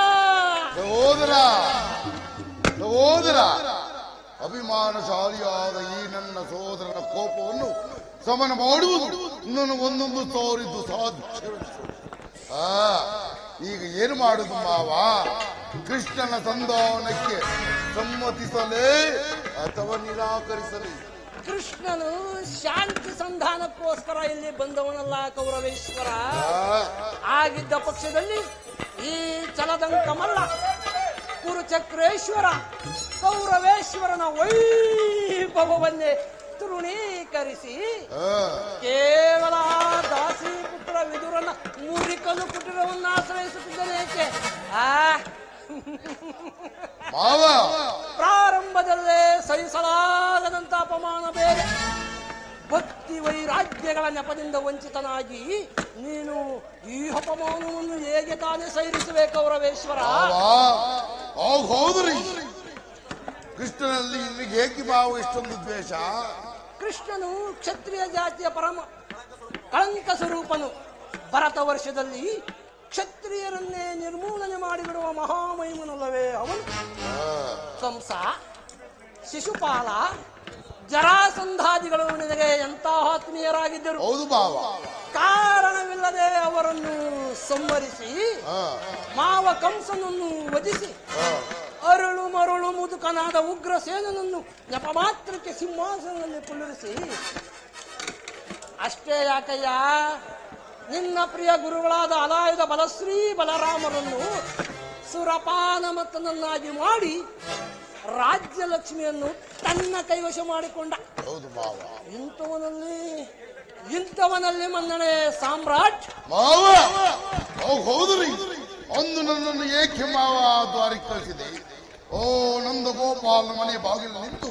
ಸಹೋದರ ಸಹೋದರ, ಅಭಿಮಾನಶಾಲಿಯಾದ ಈ ನನ್ನ ಸಹೋದರನ ಕೋಪವನ್ನು ಸಮನ ಮಾಡುವುದು ನನಗೆ ಒಂದೊಂದು ತೋರಿದ್ದು ಸಾಧ್ಯ. ಈಗ ಏನು ಮಾಡುದು ಮಾವ? ಕೃಷ್ಣನ ಸಂಧಾನಕ್ಕೆ ಸಮ್ಮತಿಸಲೇ ಅಥವಾ ನಿರಾಕರಿಸಲೇ?
ಕೃಷ್ಣನು ಶಾಂತಿ ಸಂಧಾನಕ್ಕೋಸ್ಕರ ಇಲ್ಲಿ ಬಂದವನಲ್ಲ ಕೌರವೇಶ್ವರ. ಆಗಿದ್ದ ಪಕ್ಷದಲ್ಲಿ ಈ ಚಲದಂಕಮಲ್ಲ ಕುರುಚಕ್ರೇಶ್ವರ ಕೌರವೇಶ್ವರನ ವೈಭವವನ್ನೇ ತೃಣೀಕರಿಸಿ ಕೇವಲ ದಾಸಿಪುತ್ರ ವಿದುರನ ಮುರಿಕಲು ಕುಟೀರವನ್ನು ಆಶ್ರಯಿಸುತ್ತಿದ್ದನೇಕೆ? ಪ್ರಾರಂಭದಲ್ಲೇ ಸಹಿಸಲಾಗದಂತ ಅಪಮಾನ ಬೇರೆ. ಭಕ್ತಿ ವೈರಾಗ್ಯಗಳ ನೆಪದಿಂದ ವಂಚಿತನಾಗಿ ನೀನು ಈ ಅಪಮಾನವನ್ನು ಹೇಗೆ ತಾನೇ ಸೈರಿಸುವೆ ಕೌರವೇಶ್ವರ?
ಹೌದ್ರಿ, ಕೃಷ್ಣನಲ್ಲಿ ನಿಮಗೆ ಏಕೆ ಭಾವ ಇಷ್ಟೊಂದು ದ್ವೇಷ?
ಕೃಷ್ಣನು ಕ್ಷತ್ರಿಯ ಜಾತಿಯ ಪರಮ ಕಳಂಕ ಸ್ವರೂಪನು. ಭರತ ವರ್ಷದಲ್ಲಿ ಕ್ಷತ್ರಿಯರನ್ನೇ ನಿರ್ಮೂಲನೆ ಮಾಡಿಬಿಡುವ ಮಹಾಮಹಿಮನಲ್ಲವೇ ಅವನು? ಕಂಸ, ಶಿಶುಪಾಲ, ಜರಾಸಂಧಾದಿಗಳು ನಿನಗೆ ಎಂಥ ಆತ್ಮೀಯರಾಗಿದ್ದರು.
ಹೌದು ಭಾವ.
ಕಾರಣವಿಲ್ಲದೆ ಅವರನ್ನು ಸಂಹರಿಸಿ ಮಾವ ಕಂಸನನ್ನು ವಧಿಸಿ ಅರಳು ಮರಳು ಮುದುಕನಾದ ಉಗ್ರಸೇನನನ್ನು ನೆಪ ಮಾತ್ರಕ್ಕೆ ಸಿಂಹಾಸನದಲ್ಲಿ ಕುಳ್ಳಿರಿಸಿ, ಅಷ್ಟೇ ಯಾಕಯ್ಯ, ನಿನ್ನ ಪ್ರಿಯ ಗುರುಗಳಾದ ಅಲಾಯುಧ ಬಲಶ್ರೀ ಬಲರಾಮರನ್ನು ಸುರಪಾನಮತನನ್ನಾಗಿ ಮಾಡಿ ರಾಜ್ಯ ಲಕ್ಷ್ಮಿಯನ್ನು ತನ್ನ ಕೈವಶ ಮಾಡಿಕೊಂಡ.
ಹೌದು ಮಾವ.
ಇಂಥವನಲ್ಲಿ ಮನ್ನಣೆ ಸಾಮ್ರಾಟ್
ಮಾವ. ಹೌದ್ರಿ, ಅಂದು ನನ್ನನ್ನು ಏಕೆ ಮಾವ ದ್ವಾರಕ್ಕೆ ಕಳಿಸಿದೆ? ಓ ನಂದ ಗೋಪಾಲನ ಮನೆ ಬಾಗಿಲು ನಿಂತು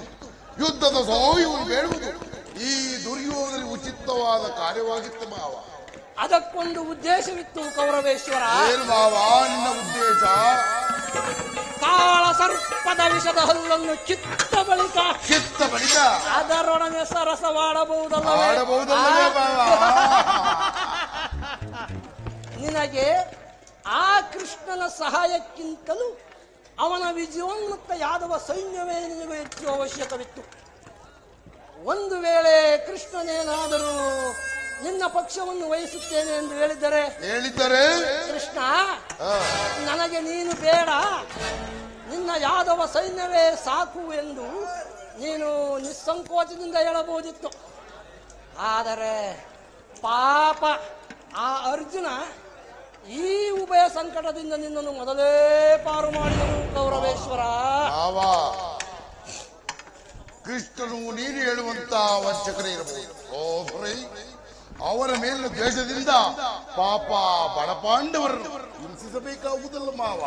ಯುದ್ಧದ ಸೋವಿಯನ್ನು ಬೇಡುವುದು ಈ ದುರ್ಯೋಧನಿಗೆ ಉಚಿತವಾದ ಕಾರ್ಯವಾಗಿತ್ತು ಮಾವ.
ಅದಕ್ಕೊಂದು ಉದ್ದೇಶವಿತ್ತು ಕೌರವೇಶ್ವರ.
ಏನು ಮಾವ ನಿನ್ನ ಉದ್ದೇಶ?
ಕಾಳ ಸರ್ಪದ ವಿಷದ ಹಲ್ಲನ್ನು ಕಿತ್ತ ಬಳಿಕ ಅದರೊಡನೆ ಸರಸವಾಡಬಹುದಲ್ಲವೇ
ಮಾವ?
ನಿನಗೆ ಆ ಕೃಷ್ಣನ ಸಹಾಯಕ್ಕಿಂತಲೂ ಅವನ ವಿಜಯೋನ್ಮುಕ್ತ ಯಾದವ ಸೈನ್ಯವೇ ನಿನಗೆ ಹೆಚ್ಚು ಅವಶ್ಯಕವಿತ್ತು. ಒಂದು ವೇಳೆ ಕೃಷ್ಣನೇನಾದರೂ ನಿನ್ನ ಪಕ್ಷವನ್ನು ವಹಿಸುತ್ತೇನೆ ಎಂದು ಹೇಳಿದ್ದರೆ ಕೃಷ್ಣ, ನನಗೆ ನೀನು ಬೇಡ, ನಿನ್ನ ಯಾದವ ಸೈನ್ಯವೇ ಸಾಕು ಎಂದು ನೀನು ನಿಸ್ಸಂಕೋಚದಿಂದ ಹೇಳಬಹುದಿತ್ತು. ಆದರೆ ಪಾಪ ಆ ಅರ್ಜುನ ಈ ಉಭಯ ಸಂಕಟದಿಂದ ನಿನ್ನನ್ನು ಮೊದಲೇ ಪಾರು ಮಾಡಿದನು ಕೌರವೇಶ್ವರ.
ಕೃಷ್ಣನು ನೀನು ಹೇಳುವಂತ ವಂಚಕರೇ ಇರಬಹುದು. ಅವರ ಮೇಲಿನ ದ್ವೇಷದಿಂದ ಪಾಪ ಬಡಪಾಂಡವರನ್ನು ಹಿಂಸಿಸಬೇಕಾಗುವುದಲ್ಲ ಮಾವ.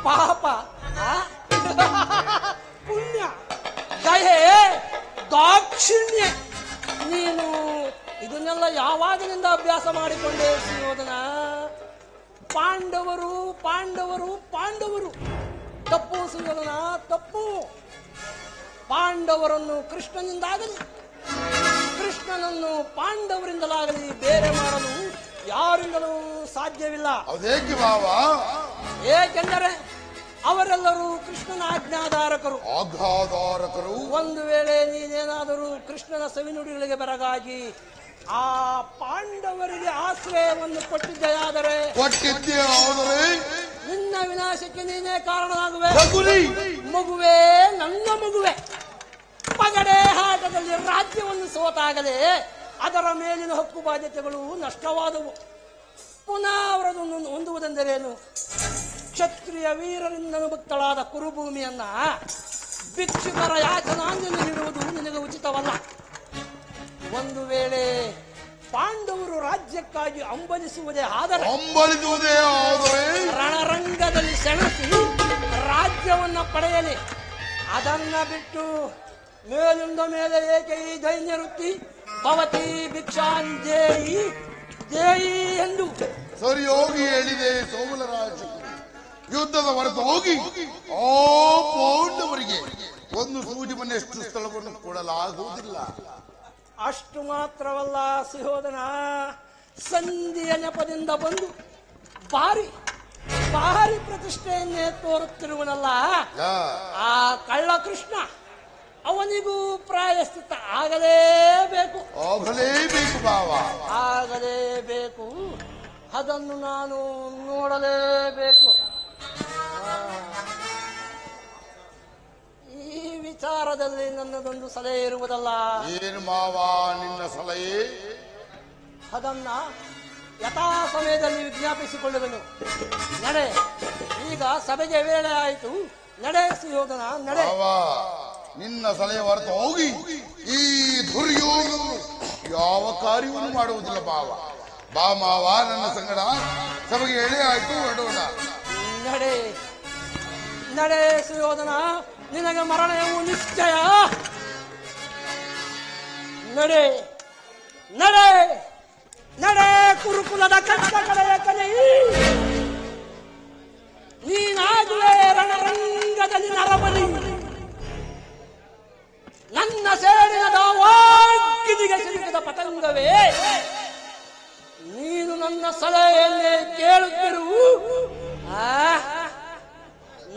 ಪಾಪ, ಪುಣ್ಯ, ದಯೆ, ದಾಕ್ಷಿಣ್ಯ, ನೀನು ಇದನ್ನೆಲ್ಲ ಯಾವಾಗಿನಿಂದ ಅಭ್ಯಾಸ ಮಾಡಿಕೊಂಡೆ ಸುಯೋಧನ? ಪಾಂಡವರು ಪಾಂಡವರು ಪಾಂಡವರು ತಪ್ಪು ಸುಯೋಧನ, ತಪ್ಪು. ಪಾಂಡವರನ್ನು ಕೃಷ್ಣನಿಂದಾಗಲಿ ಕೃಷ್ಣನನ್ನು ಪಾಂಡವರಿಂದಲಾಗಲಿ ಬೇರೆ ಮಾಡಲು ಯಾರಿಂದಲೂ ಸಾಧ್ಯವಿಲ್ಲ.
ಅದೇಕೆ ಭಾವ?
ಏಕೆಂದರೆ ಅವರೆಲ್ಲರೂ ಕೃಷ್ಣನ ಆಜ್ಞಾಧಾರಕರು. ಒಂದು ವೇಳೆ ನೀನೇನಾದರೂ ಕೃಷ್ಣನ ಸವಿನುಡಿಗಳಿಗೆ ಬೆರಗಾಗಿ ಆ ಪಾಂಡವರಿಗೆ ಆಶ್ರಯವನ್ನು ಕೊಟ್ಟಿದ್ದೆಯಾದರೆ ನಿನ್ನ ವಿನಾಶಕ್ಕೆ ನೀನೇ ಕಾರಣನಾಗುವೆ. ಮಗುವೆ, ನನ್ನ ಮಗುವೆ, ಪಗಡೆ ಆಟದಲ್ಲಿ ರಾಜ್ಯವನ್ನು ಸೋತಾಗಲೇ ಅದರ ಮೇಲಿನ ಹಕ್ಕು ಬಾಧ್ಯತೆಗಳು ನಷ್ಟವಾದವು. ಪುನಃ ಅವರನ್ನು ಹೊಂದುವುದೆಂದರೇನು? ಕ್ಷತ್ರಿಯ ವೀರರಿಂದ ಮುಕ್ತಳಾದ ಕುರುಭೂಮಿಯನ್ನ ಭಿಕ್ಷುಕರ ಯಾಚನಾಂಜಲಿ ನೀಡುವುದು ನಿನಗೆ ಉಚಿತವಲ್ಲ. ಒಂದು ವೇಳೆ ಪಾಂಡವರು ರಾಜ್ಯಕ್ಕಾಗಿ ಹಂಬಲಿಸುವುದೇ ಆದರೆ ರಣರಂಗದಲ್ಲಿ ಸೆಣಸಿ ರಾಜ್ಯವನ್ನ ಪಡೆಯಲಿ. ಅದನ್ನ ಬಿಟ್ಟು ಮೇಲಿಂದ ಮೇಲೆ ಏಕೆ ಈ ದೈನ್ಯ ವೃತ್ತಿ? ಭವತಿ ಭಿಕ್ಷಾಂಜೇಯಿ ಜೇಯಿ ಎಂದು
ಸರಿ ಹೋಗಿ ಹೇಳಿದೆ ಸೋಮಲರಾಜ. ಯುದ್ಧದ ಹೊರತು ಹೋಗಿ ಆ ಪಾಂಡವರಿಗೆ ಒಂದು ಸೂಜಿ ಮನೆಯಷ್ಟು ಸ್ಥಳವನ್ನು ಕೊಡಲಾಗುವುದಿಲ್ಲ.
ಅಷ್ಟು ಮಾತ್ರವಲ್ಲ ಸುಯೋಧನ, ಸಂಧಿಯ ನೆಪದಿಂದ ಬಂದು ಭಾರಿ ಭಾರಿ ಪ್ರತಿಷ್ಠೆಯನ್ನೇ ತೋರುತ್ತಿರುವನಲ್ಲ ಆ ಕಳ್ಳ ಕೃಷ್ಣ, ಅವನಿಗೂ ಪ್ರಾಯಶ್ಚಿತ್ತ ಆಗಲೇಬೇಕು. ಆಗಲೇಬೇಕು. ಅದನ್ನು ನಾನು ನೋಡಲೇಬೇಕು. ಈ ವಿಚಾರದಲ್ಲಿ ನನ್ನದೊಂದು ಸಲಹೆ ಇರುವುದಲ್ಲ.
ಏನು ಮಾವ ನಿನ್ನ ಸಲಹೆ?
ಅದನ್ನ ಯಥಾ ಸಮಯದಲ್ಲಿ ವಿಜ್ಞಾಪಿಸಿಕೊಳ್ಳುವೆನು. ನಡೆ, ಈಗ ಸಭೆಗೆ ವೇಳೆ ಆಯಿತು. ನಡೆ ಸುಯೋಧನ, ನಡೆ.
ನಿನ್ನ ಸಲಹೆ ಹೊರತು ಹೋಗಿ ಈ ದುರ್ಯೋಧನನು ಯಾವ ಕಾರ್ಯವನ್ನು ಮಾಡುವುದಿಲ್ಲ ಮಾವ. ಬಾ ಮಾವ, ನನ್ನ ಸಂಗಡ ಸಭೆಗೆ ಎಳೆ ಆಯ್ತು, ಹೊರಡೋಣ.
ನಡೆ ನಡೆ ಸುಯೋಧನ, ನಿನಗೆ ಮರಣವು ನಿಶ್ಚಯ. ನಡೆ ನಡೆ ನಡೆ ಕುರುಕುಲದ ಕಟ್ಟ ಕಡೆಯ ಕಲೆ. ನೀನಾಗಲೇ ರಣರಂಗದಲ್ಲಿ ನರಬಲಿ. ನನ್ನ ಸೇಡಿನ ವಾಗ್ಗಿದಿಗೆ ಸಿಲುಕಿದ ಪತಂಗವೇ, ನೀನು ನನ್ನ ಸಲಹೆಯನ್ನೇ ಕೇಳುತ್ತಿರು.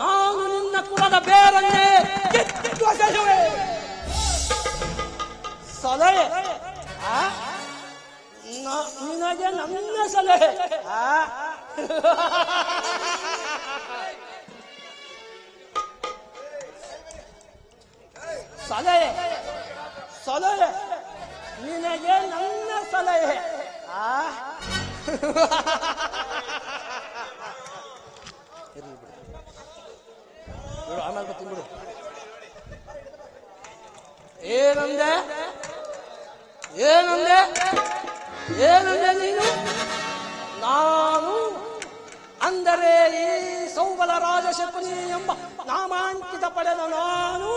ನಾನು ನಿನ್ನ ಕುಲದ ಬೇರನ್ನೇ ಕಿತ್ತೊಸೆಯುವೆ. ಸಲಹೆ ನಿನಗೆ ನನ್ನ ಸಲಹೆ. ಸಲಹೆ ಸಲಹೆ ನಿನಗೆ ನನ್ನ ಸಲಹೆ. ಆಮೇಲೆ ಬರ್ತೀನಿ ಬಿಡು. ಏನಂದೆ ಏನಂದೆ ಏನಂದೆ ನೀನು? ನಾನು ಅಂದರೆ ಈ ಸೌಬಲ ರಾಜಶಕುನಿ ಎಂಬ ನಾಮಾಂಕಿತ ಪಡೆದ ನಾನು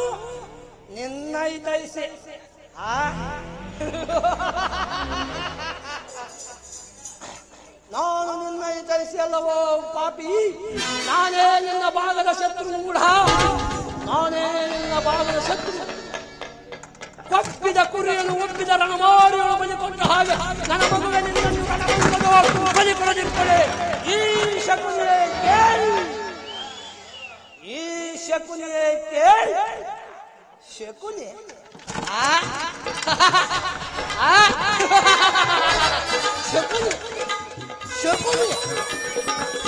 ನಿನ್ನ ಹಿತೈಷಿ. ನಾನು ನಿನ್ನ ಹಿತೈಷಿ ಅಲ್ಲವೋ ಪಾಪಿ? ನಾನೇ ನಿನ್ನ ಭಾಗದ ಶತ್ರು ಮೂಢ. ನಾನೇ ನಿನ್ನ ಭಾಗದ ಶತ್ರು. ಒಪ್ಪಿದ ಕುರಿಯನ್ನು ಒಪ್ಪಿದ ರಣಮಾರಿಯನ್ನು ಬಲಿ ಕೊಟ್ಟ ಹಾಗೆ ನನ್ನ ಮಗುವೆ ನಿನ್ನನ್ನು ರಣರಂಗದವರೆಗೂ ಬಲಿ ಕೊಡದಿರುತ್ತದೆ. ಈ ಶಕುನಿಯೇ ಕೇಳಿ, ಈ ಶಕುನಿಯೇ ಕೇಳಿ. ಶಕುನಿ ಶಕುನಿ ಶಕುನಿ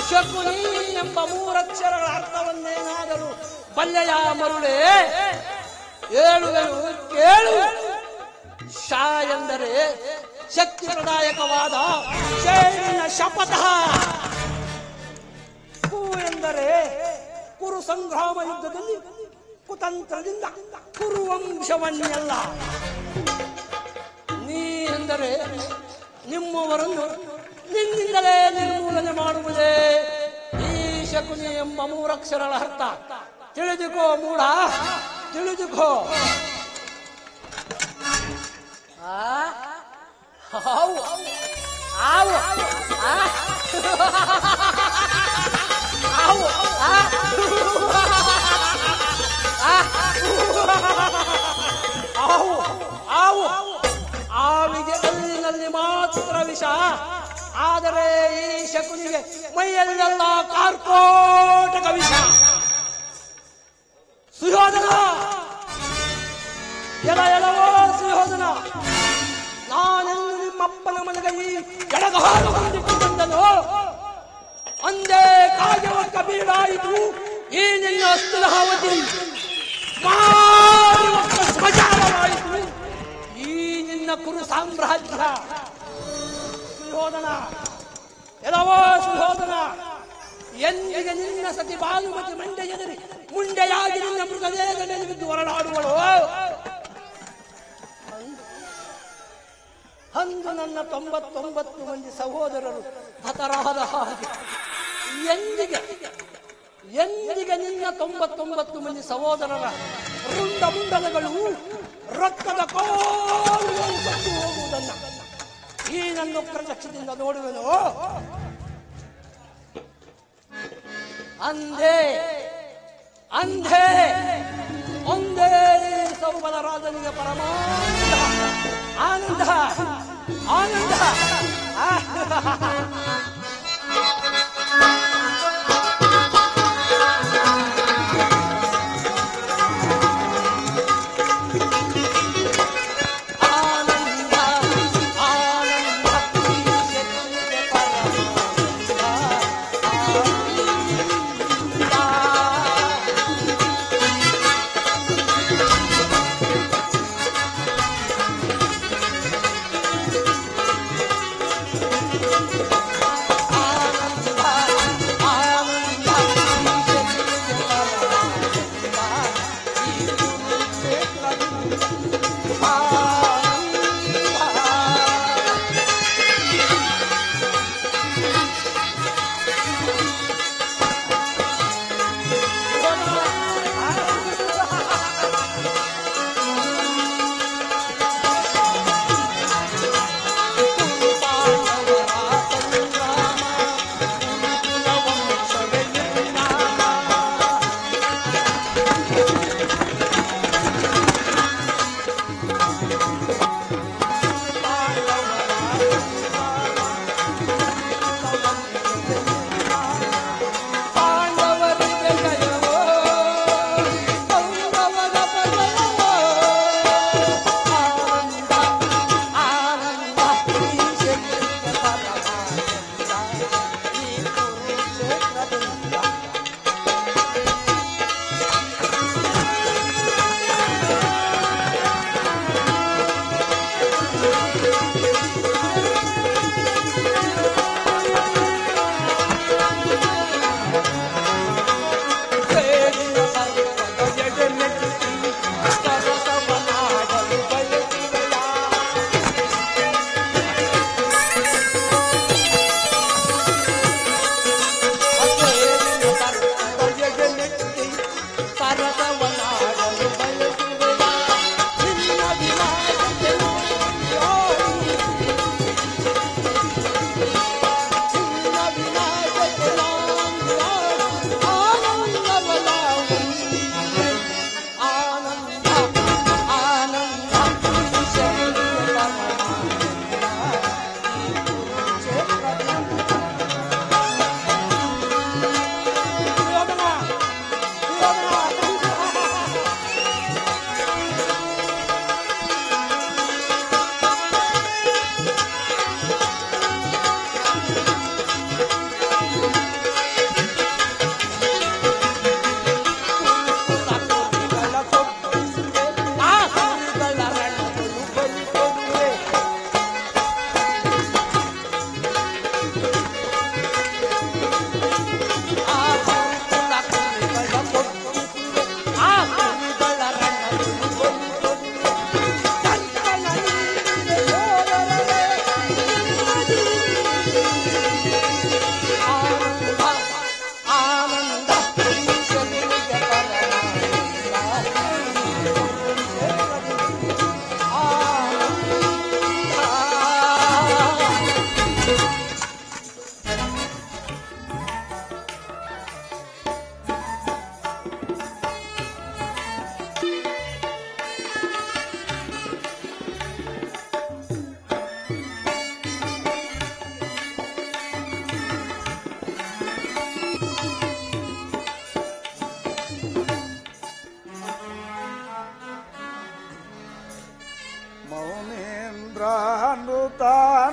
ಶಕುನಿ ಎಂಬ ಮೂರಕ್ಷರಗಳ ಅರ್ಥವನ್ನೇನಾದರೂ ಬಲ್ಲೆಯ ಮರುಳೆ? ಹೇಳುವೆನು ಕೇಳು. ಶಾ ಎಂದರೆ ಶಕ್ತಿ ಪ್ರದಾಯಕವಾದ ಶೈಲಿನ ಶಪಥ. ಕು ಎಂದರೆ ಕುರು ಸಂಗ್ರಾಮ ಯುದ್ಧದಲ್ಲಿ ಕುತಂತ್ರದಿಂದ ಕುರುವಂಶವನ್ನೆಲ್ಲ. ನೀ ಎಂದರೆ ನಿಮ್ಮವರನ್ನು ನಿನ್ನಿಂದಲೇ ನಿರ್ಮೂಲನೆ ಮಾಡುವುದೇ ಈ ಶಕುನಿ ಎಂಬ ಮೂರಕ್ಷರಗಳ ಅರ್ಥ. ತಿಳಿದುಕೋ ಮೂಢ, ತಿಳಿದುಕೋ. ಹಾವು ಹಾವು ಹಾವು ಹಾವು ಆವಿಗೆ ಅಲ್ಲಿನಲ್ಲಿ ಮಾತ್ರ ವಿಷ. ಆದರೆ ಈ ಶಕುನಿಗೆ ಮೈಯಲ್ಲೆಲ್ಲ ಕಾರ್ಕೋಟಕ ವಿಷ. ಸುಯೋಧನ, ಎಲವೋ ಸುಯೋಧನ, ನಾನೆಂದು ನಿಮ್ಮಪ್ಪನ ಮನೆಗೆ ಈ ಎಡಗಾಲು ಹೊಂದಿಟ್ಟು ಬಂದನು. ಅಂದೇ ಕಾಯಕ ಬೀಡಾಯಿತು ಈ ನಿನ್ನ ಅಸ್ತುಲಹಾವತಿ. ಸ್ಮಶಾನವಾಯಿತು ಈ ನಿನ್ನ ಕುರು ಸಾಮ್ರಾಜ್ಯ. ಸುಯೋಧನ, ಎಲವೋ ಸುಯೋಧನ, ಎಂದಿಗೆ ನಿನ್ನ ಸತಿ ಭಾನುಮತಿ ಮಂಡೆ ಎದುರಿ ಮುಂಡೆಯಾಗಿ ನಿನ್ನ ಮೃಗದೇಹದ ಮೇಲೆ ಬಿದ್ದು ಹೊರಡಾಡುವಳು. ಅಂದು ನನ್ನ 99 ಮಂದಿ ಸಹೋದರರು ಹತರಾದ ಹಾಗೆ ಎಂದಿಗೆ ಎಂದಿಗೆ ನಿನ್ನ 99 ಮಂದಿ ಸಹೋದರರ ರುಂಡ ಮುಂಡಲಗಳು ರಕ್ತದ ಕೋಲುಗಳು ಸತ್ತು ಹೋಗುವುದನ್ನ ಈ ನನ್ನ ಪ್ರತ್ಯಕ್ಷದಿಂದ ನೋಡುವೆನು. ಅಂಧೆ ಅಂಧೆ ಒಂದೇ ಸೌಬಲ ರಾಜನಿಗೆ ಪರಮಾನಂದ ಆನಂದ ಆನಂದ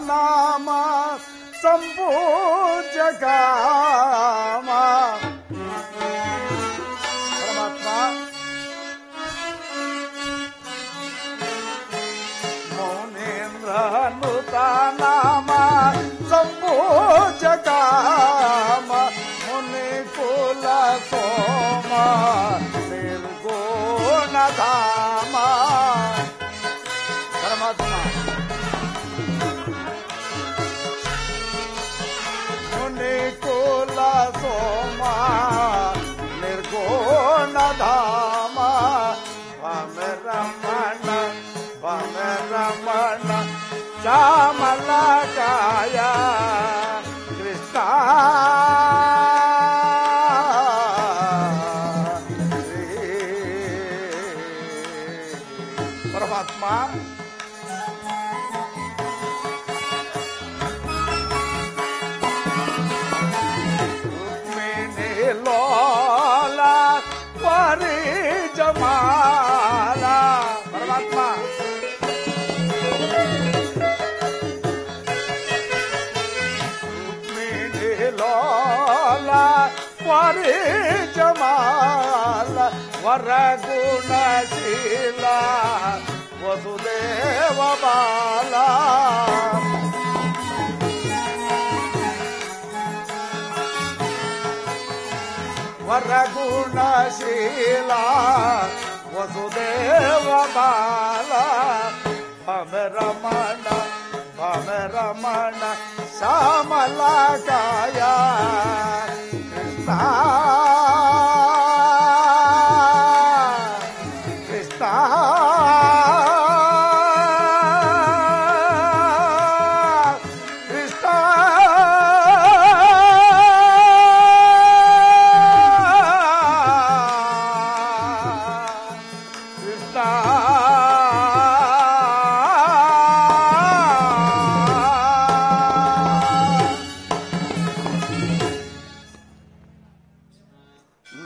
ನಾಮ ಸಂಪೂಜಕ ಪರಮಾತ್ಮ ಮೌನೇಂದ್ರ ನುತ ನಾಮ ಸಂಪೂಜಕ ಮುನಿ ಕುಲ ಸೋಮ ನಿರ್ಗುಣ ಧಾಮ ಪರಮಾತ್ಮ ಕುಲ ಸೋಮ ನಿರ್ಗುಣ ಧಾಮ ಭಮ ರಮಣ ಶ್ಯಾಮಲ ಕಾಯ ಕೃಷ್ಣ ಜಮಾಲ ವರಗುಣಶೀಲ ವಸುದೇವ ಬಾಲ ವರಗುಣಶೀಲ ವಸುದೇವ ಬಾಲ ಭಮರಮಣ ಭಮರಮಣ ಶ್ಯಾಮಲಾಕಾಯ ಕೃಷ್ಣ ಕೃಷ್ಣ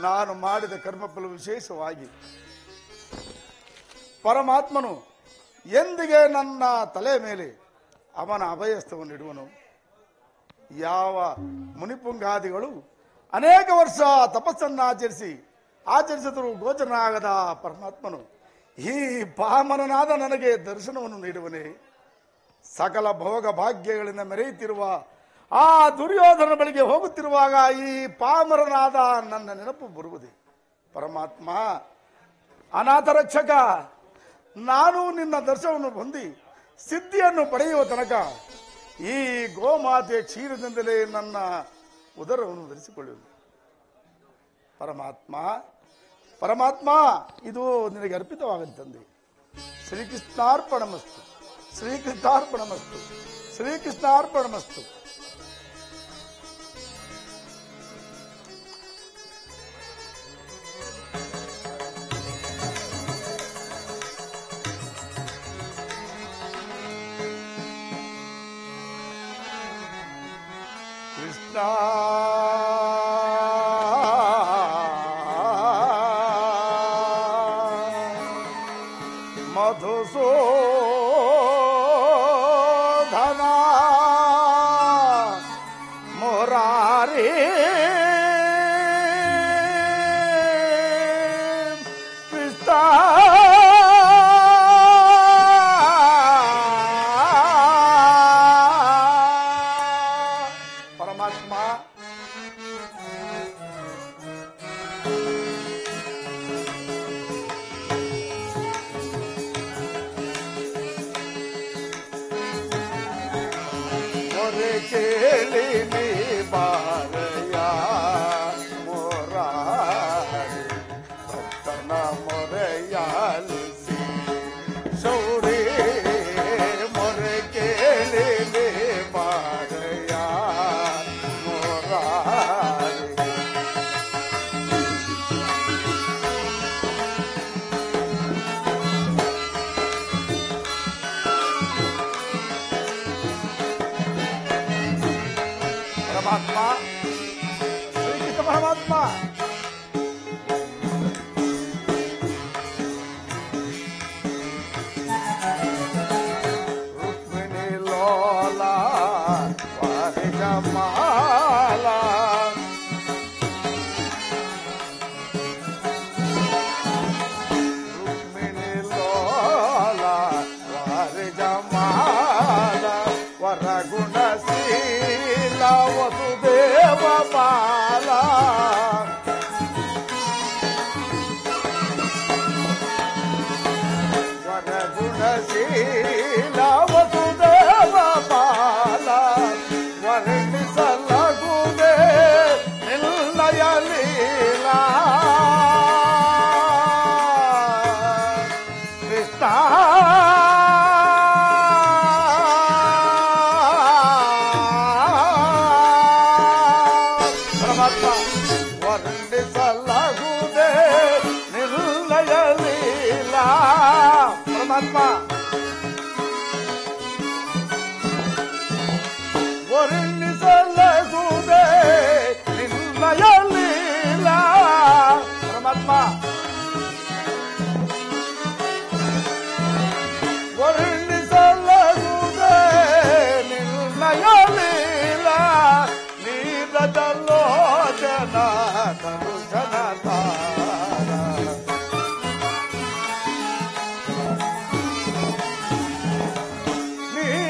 ನಾನು ಮಾಡಿದ ಕರ್ಮಫಲ ವಿಶೇಷವಾಗಿ ಪರಮಾತ್ಮನು ಎಂದಿಗೆ ನನ್ನ ತಲೆ ಮೇಲೆ ಅವನ ಅಭಯಸ್ಥವನ್ನು ಇಡುವನು. ಯಾವ ಮುನಿಪುಂಗಾದಿಗಳು ಅನೇಕ ವರ್ಷ ತಪಸ್ಸನ್ನು ಆಚರಿಸಿದರೂ ಗೋಚರನಾಗದ ಪರಮಾತ್ಮನು ಈ ಪಾಮರನಾದ ನನಗೆ ದರ್ಶನವನ್ನು ನೀಡುವನೇ. ಸಕಲ ಭೋಗ ಭಾಗ್ಯಗಳಿಂದ ಮೆರೆಯುತ್ತಿರುವ ಆ ದುರ್ಯೋಧನ ಬಳಿಗೆ ಹೋಗುತ್ತಿರುವಾಗ ಈ ಪಾಮರನಾದ ನನ್ನ ನೆನಪು ಬರುವುದೇ. ಪರಮಾತ್ಮ ಅನಾಥ ರಕ್ಷಕ, ನಾನು ನಿನ್ನ ದರ್ಶನವನ್ನು ಹೊಂದಿ ಸಿದ್ಧಿಯನ್ನು ಪಡೆಯುವ ತನಕ ಈ ಗೋಮಾತೆಯ ಕ್ಷೀರದಿಂದಲೇ ನನ್ನ ಉದರವನ್ನು ಧರಿಸಿಕೊಳ್ಳುವುದು. ಪರಮಾತ್ಮ ಪರಮಾತ್ಮ ಇದು ನಿನಗೆ ಅರ್ಪಿತವಾಗಲಿ ತಂದೆ. ಶ್ರೀಕೃಷ್ಣಾರ್ಪಣಮಸ್ತು, ಶ್ರೀಕೃಷ್ಣಾರ್ಪಣಮಸ್ತು, ಶ್ರೀಕೃಷ್ಣಾರ್ಪಣಮಸ್ತು. ಕೃಷ್ಣ ಮಧುಸೂದನ ಮುರಾರಿ ಕೃಷ್ಣ ಪರಮಾತ್ಮ ಕೇಳಿ ನೀ ಬಾರಯ ಮೊರಾರಿ ಭಕ್ತನ ಮೊರೆಯಾಲಿಸಿ ಶೌರಿ ಮೊರೆ ಕೇಳಿ ನೀ ಬಾರಯ ಮೊರಾರಿ. ಪರಮಾತ್ಮ ಶ್ರೀಕೃಷ್ಣ ಪರಮಾತ್ಮ ರುಕ್ಮಿಣಿ ಲೋಲ ವಾರಿಜ ಮಾಲ ರುಕ್ಮಿಣಿ ಲೋಲ ವಾರಿಜ ಮಾಲ ವರಗುಣ ವಸುದೇವ ಬಾಲ ವರಗುಣಶೀಲ ವಸುದೇವ ಬಾಲ ವರ್ಣಿಸಲಗುವುದೇ ನಿಲ್ಲಯ ಲೀಲಾ ಕೃಷ್ಣ ವರ್ಣಿಸಲಾಗುವುದೇ ನಿರ್ಣಯ ಲೀಲಾ. ಪರಮಾತ್ಮ ವರ್ಣಿಸಲಾಗುವುದೇ ನಿರ್ಣಯ ಲೀಲಾ. ಪರಮಾತ್ಮ ವರ್ಣಿಸಲಾಗುವುದೇ ನಿರ್ಣಯ ಲೀಲಾ. ನೀರದಲ್ಲೋ ಜನ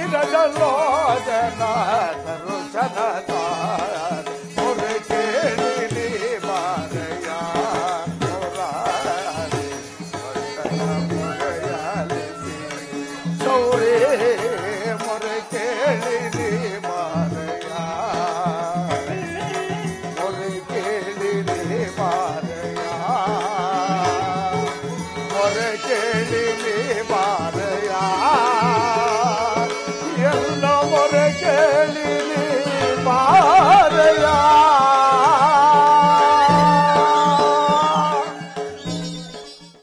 ನೀರಜಲೋಚನ ದರುಶನ